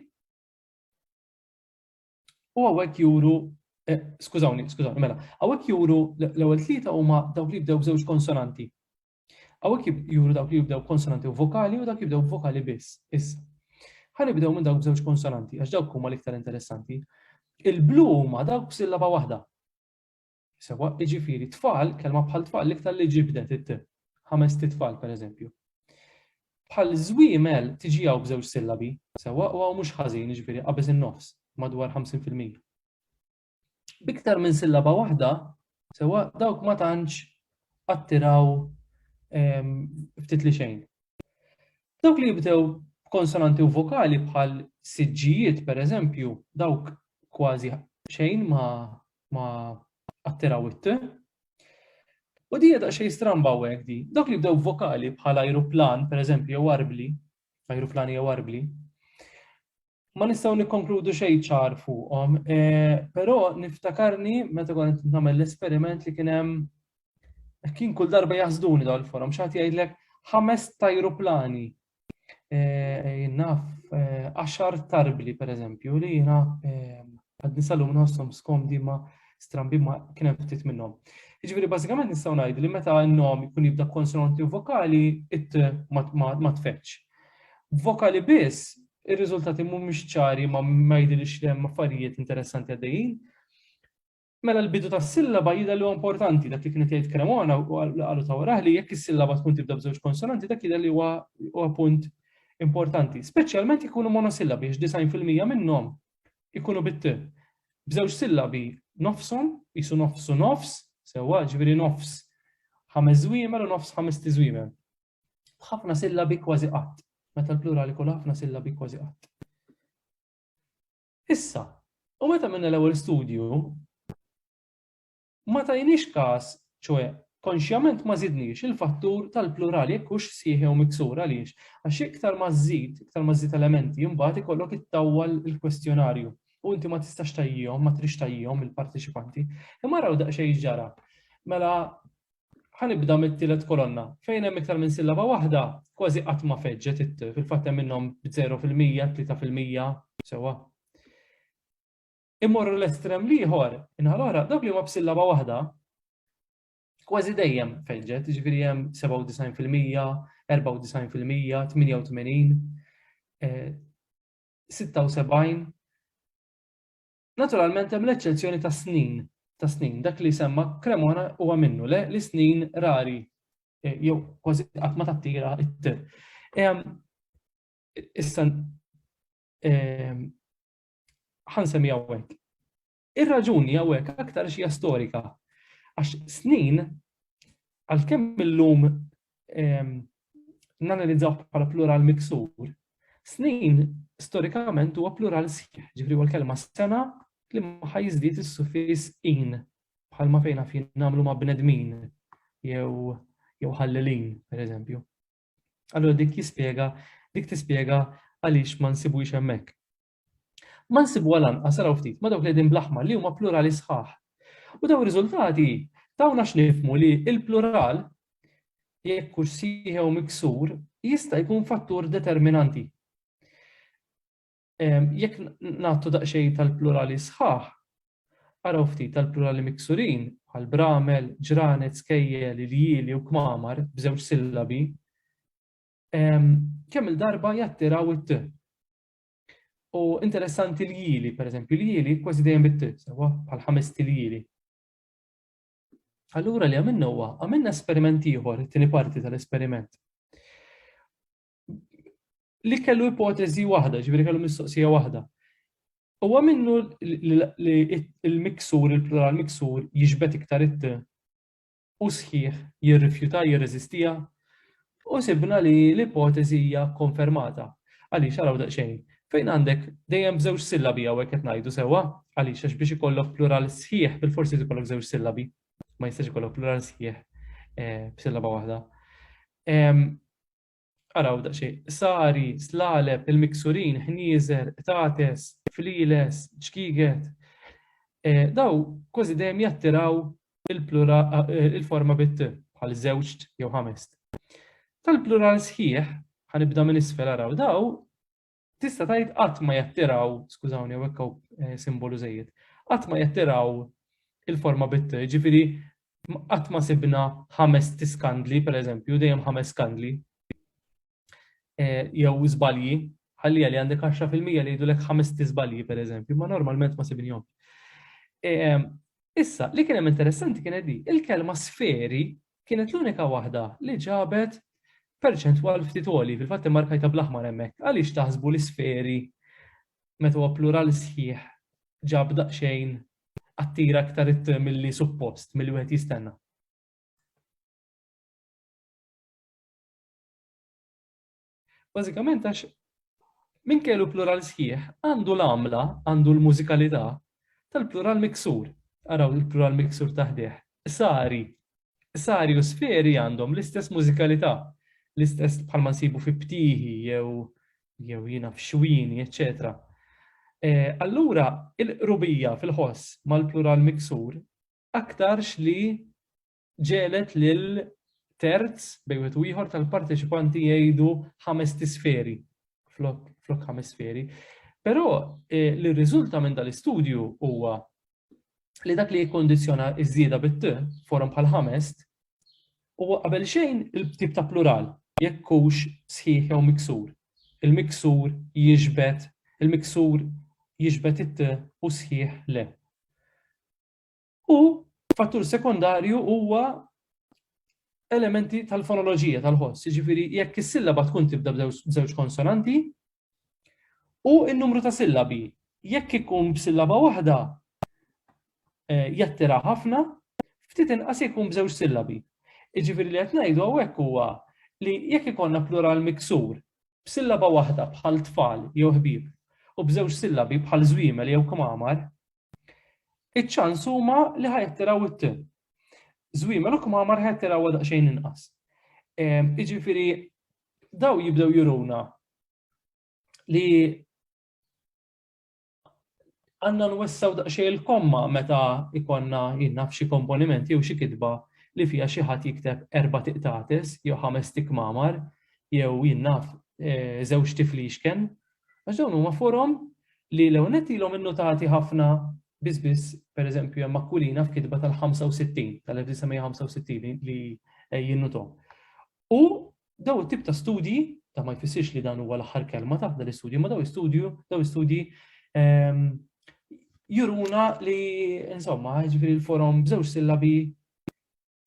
A: u hawnhekk juru skużawni, mela, hawnhekk juru l-ewwel tlieta huma dawk li jibdew b'żewġ konsonanti. Hawnhekk juru dawk li jibdew konsonanti u vokali u dawk jibdew vokali biss. Issa. Ħanibdew minn dawk b'żewġ konsonanti għax dawk huma l-iktar interessanti. Il-blu huma dawk b'sillaba waħda. Sewa, jiġifieri tfal, kelma bħal tfal l-iktar li ġibdet it-t. 5 tfal pereżempju. Bħal żwiemel tiġi hawn b'żewġ sillabi, sewa u mhux ħażin, jiġifieri qabeż in-nofs, madwar 50%. Biktar minn sillaba waħda, sewa dawk ma tantx attiraw ftit li xejn. Dawk li jibdew konsonanti u vokali bħal siġġijiet pereżempju, dawk kważi xejn ma attiraw it-t. U di daqsxejn stramba hawnhekk di. Dawk li jibdew vokali bħal ajruplan pereżempju jew warbli, ajruplani jew warbli, ma nistgħu nikkonkludu xejn ċar fuqhom, però niftakarni meta kont nagħmel l-esperiment li kien kull darba jaħsduni dawn il-forom, x'għad jgħidlek 5 tajruplani. Naf 10 tarbli pereżempju li jiena għad nisalhom nħosshom skomdi ma strambi ma kien hemm ftit minnhom. Jiġifieri bażikament nistgħu ngħidu li meta n-nom ikun jibda konsonanti u vokali it ma tfetx. Vokali biss ir-riżultati mhumiex ċari ma jgħidilix li hemm affarijiet interessanti għaddejjin. Mela l-bidu tas-sillaba jidher li huwa importanti dak li kienet jgħid Cremona u qalu ta' waraħ li jekk is-sillaba tkun tibda b'żewġ konsonanti dak jidher li huwa punt importanti, speċjalment ikunu monosillabi għax 90% minnhom ikunu bit-t. B'żewġ sillabi nofshom, qisu nofsu nofs, sewwa ġifieri nofs 5 żwiemel u nofs 5 tiżwiemel. Ħafna sillabi kważi qatt. Meta l-plurali kollha ħafna sillabi kważi qatt. Issa, u meta minna l-ewwel studju ma tajniex każ, ċoe konxjament ma żidniex il-fattur tal-plurali jekk hux sieħ jew miksur għaliex. Għax iktar ma żżid elementi imbagħad ikollok ittawwal il-kwestjonarju. U inti ma tistax tajjihom, ma trix tajjihom il-partiċipanti. Imma raw daqsxejn ġara. Mela ħanibda mit-tielet kolonna. Fejn hemm iktar minn sillaba waħda, kważi qatt ma feġġet it-t. Fil-fatt hemm minnhom b'0%, 3%, sewwa. Immorru l-estrem liħor, inħal oħra, dawk li huma b'sillaba waħda, kważi dejjem feġġet, jiġifieri hemm 97%, 94%, 88%, 76%. Naturalment hemm l-eċċezzjoni ta' snin, dak li semma Cremona huwa minnu li snin rari, jew kważi qatt ma tattira it-t. Issa ħansemmi hawnhekk. Ir-raġuni hawnhekk aktar xi storika. Għax snin għalkemm illum nanalizzaw bħala plural miksur, snin storikament huwa plural sħiħ, ġifri huwa l-kelma sena li ma ħajżdied is-suffiss in bħalma fejn fin nagħmlu ma' bnedmin jew ħallelin, pereżempju. Allura dik tispjega għaliex ma nsibux hemmhekk. Ma nsibu lanqas araw ftit ma dawk li qegħdin bl-aħmar li huma plurali sħaħ. U dawn ir-riżultati tawna x'nifhmu li l-plural jekk hux sieħ jew miksur jista' jkun fattur determinanti. Jekk nagħtu daqsxejn tal-plurali sħaħ, araw ftit tal-plurali miksurin bħal bramel, ġranet, skejjel, iljieli u kmamar b'żewġ sillabi, kemm il-darba jattiraw it-t. U interessanti l-jieli, pereżempju, l-jieli kważi dejjem bit-t, sewwa bħal 5 il-jieli. Allura li għamilna esperiment ieħor, it-tieni parti tal-esperiment. Li kellu ipotezi waħda, ġifieri kellu mistoqsija waħda. Huwa minnu li il-miksur, il-plural miksur jiġbed iktar it-t u sħiħ jirrifjuta, jirreżistija u sibna li l-ipotezi hija konfermata. Għaliex araw daqsxejn. Fejn għandek dejjem b'żewġ sillabi hawnhekk qed ngħidu sewwa, għaliex għax biex ikollok plural sħiħ bil-forsi ikollok żewġ sillabi, ma jistax ikollok plural sħiħ b'sillaba waħda. Araw daqsxejn, sari, slaleb, il-miksurin, ħnieżer, tates, fliles, ġkiget. Daw kważi dejjem jattiraw il-forma bit-t bħal żewġ jew ħamest. Tal-plural sħiħ, ħanibda minn isfel araw daw, tista' tgħid qatt ma jattiraw, skużawni hekk hawn simbolu żejjed, qatt ma jattiraw il-forma bit-t, ġifieri qatt ma sibna 5 tiskandli pereżempju, dejjem 5 skandli. Jew żbalji, ħalli li għandek 10% li jgħidulek 5 żbalji pereżempju, ma normalment ma sibinhom. Issa, li kien hemm interessanti kienet di, il-kelma sferi kienet l-unika waħda li ġabet perċentwal ftit għoli, fil-fatt immarkajta bl-aħmar hemmhekk. Għaliex taħsbu l-isferi meta huwa plural sħiħ ġab daqsxejn attira aktar it milli suppost, milli wieħed jistenna. Bażikament għax min kellu plural sħiħ għandu l-għamla, għandu l-mużikalità tal-plural miksur. Araw il-plural miksur taħdih. Sari u sferi għandhom l-istess mużikalità, l-istess bħalma nsibu fi ptiħi jew jiena f'xwini, eċċetera. Allura il-qrubija fil-ħoss mal-plural miksur aktarx li ġelet lil terz bejn u ieħor tal-parteċipanti jgħidu 5 tisferi flok 5 sferi. Però li riżulta minn dal-istudju huwa li dak li jikkondizjona iż-żieda bit-t forum bħal 5 huwa qabel xejn il-tip ta' plural jekk hux sħiħ jew miksur. Il-miksur jiġbed it-t u sħiħ le. U fattur sekondarju huwa elementi tal-fonoloġija tal-ħoss, jiġifieri jekk is-sillaba tkun tibda b'żewġ konsonanti u n-numru ta' sillabi. Jekk ikun b'sillaba waħda jattira ħafna, ftit inqas jkun b'żewġ sillabi. Jiġifieri li qed ngħidu hawnhekk huwa li jekk ikollna plural miksur b'sillaba waħda bħal tfal jew ħbieb u b'żewġ sillabi bħal żwiemel jew kmamar, iċ-ċans huma li ħajattiraw it-t. Żwiemel u kmamar ħajattiraw daqsxejn inqas. Jiġifieri daw jibdew juruna li għandna nwessaw daqsxejn il-komma meta ikonna jinnaf xi komponimenti jew xi kitba li fiha xi ħadd jikteb 4 tiqtates jew 5 tikmamar jew jinnaf żewġ tiflixken. Għax dawn huma forom li lew nettilhom innutati ħafna biss pereżempju hemm Makkulina f'kitba tal-65 tal-1965 li jinnutom. U daw it-tip ta' studji ta' ma jfissirx li dan huwa l-aħħar kelma ta' dal-istudju, ma daw istudji juruna li insomma ġifieri l-forom b'żewġ sillabi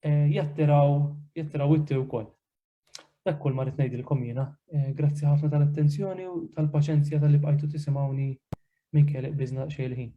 A: jattiraw it-t wkoll. Dak kull ma rrid ngħidilkom jiena. Grazzi ħafna tal-attenzjoni u tal-paċenzja tal-li bqajtu tisimgħuni minn kelliq biżna xejn il-ħin.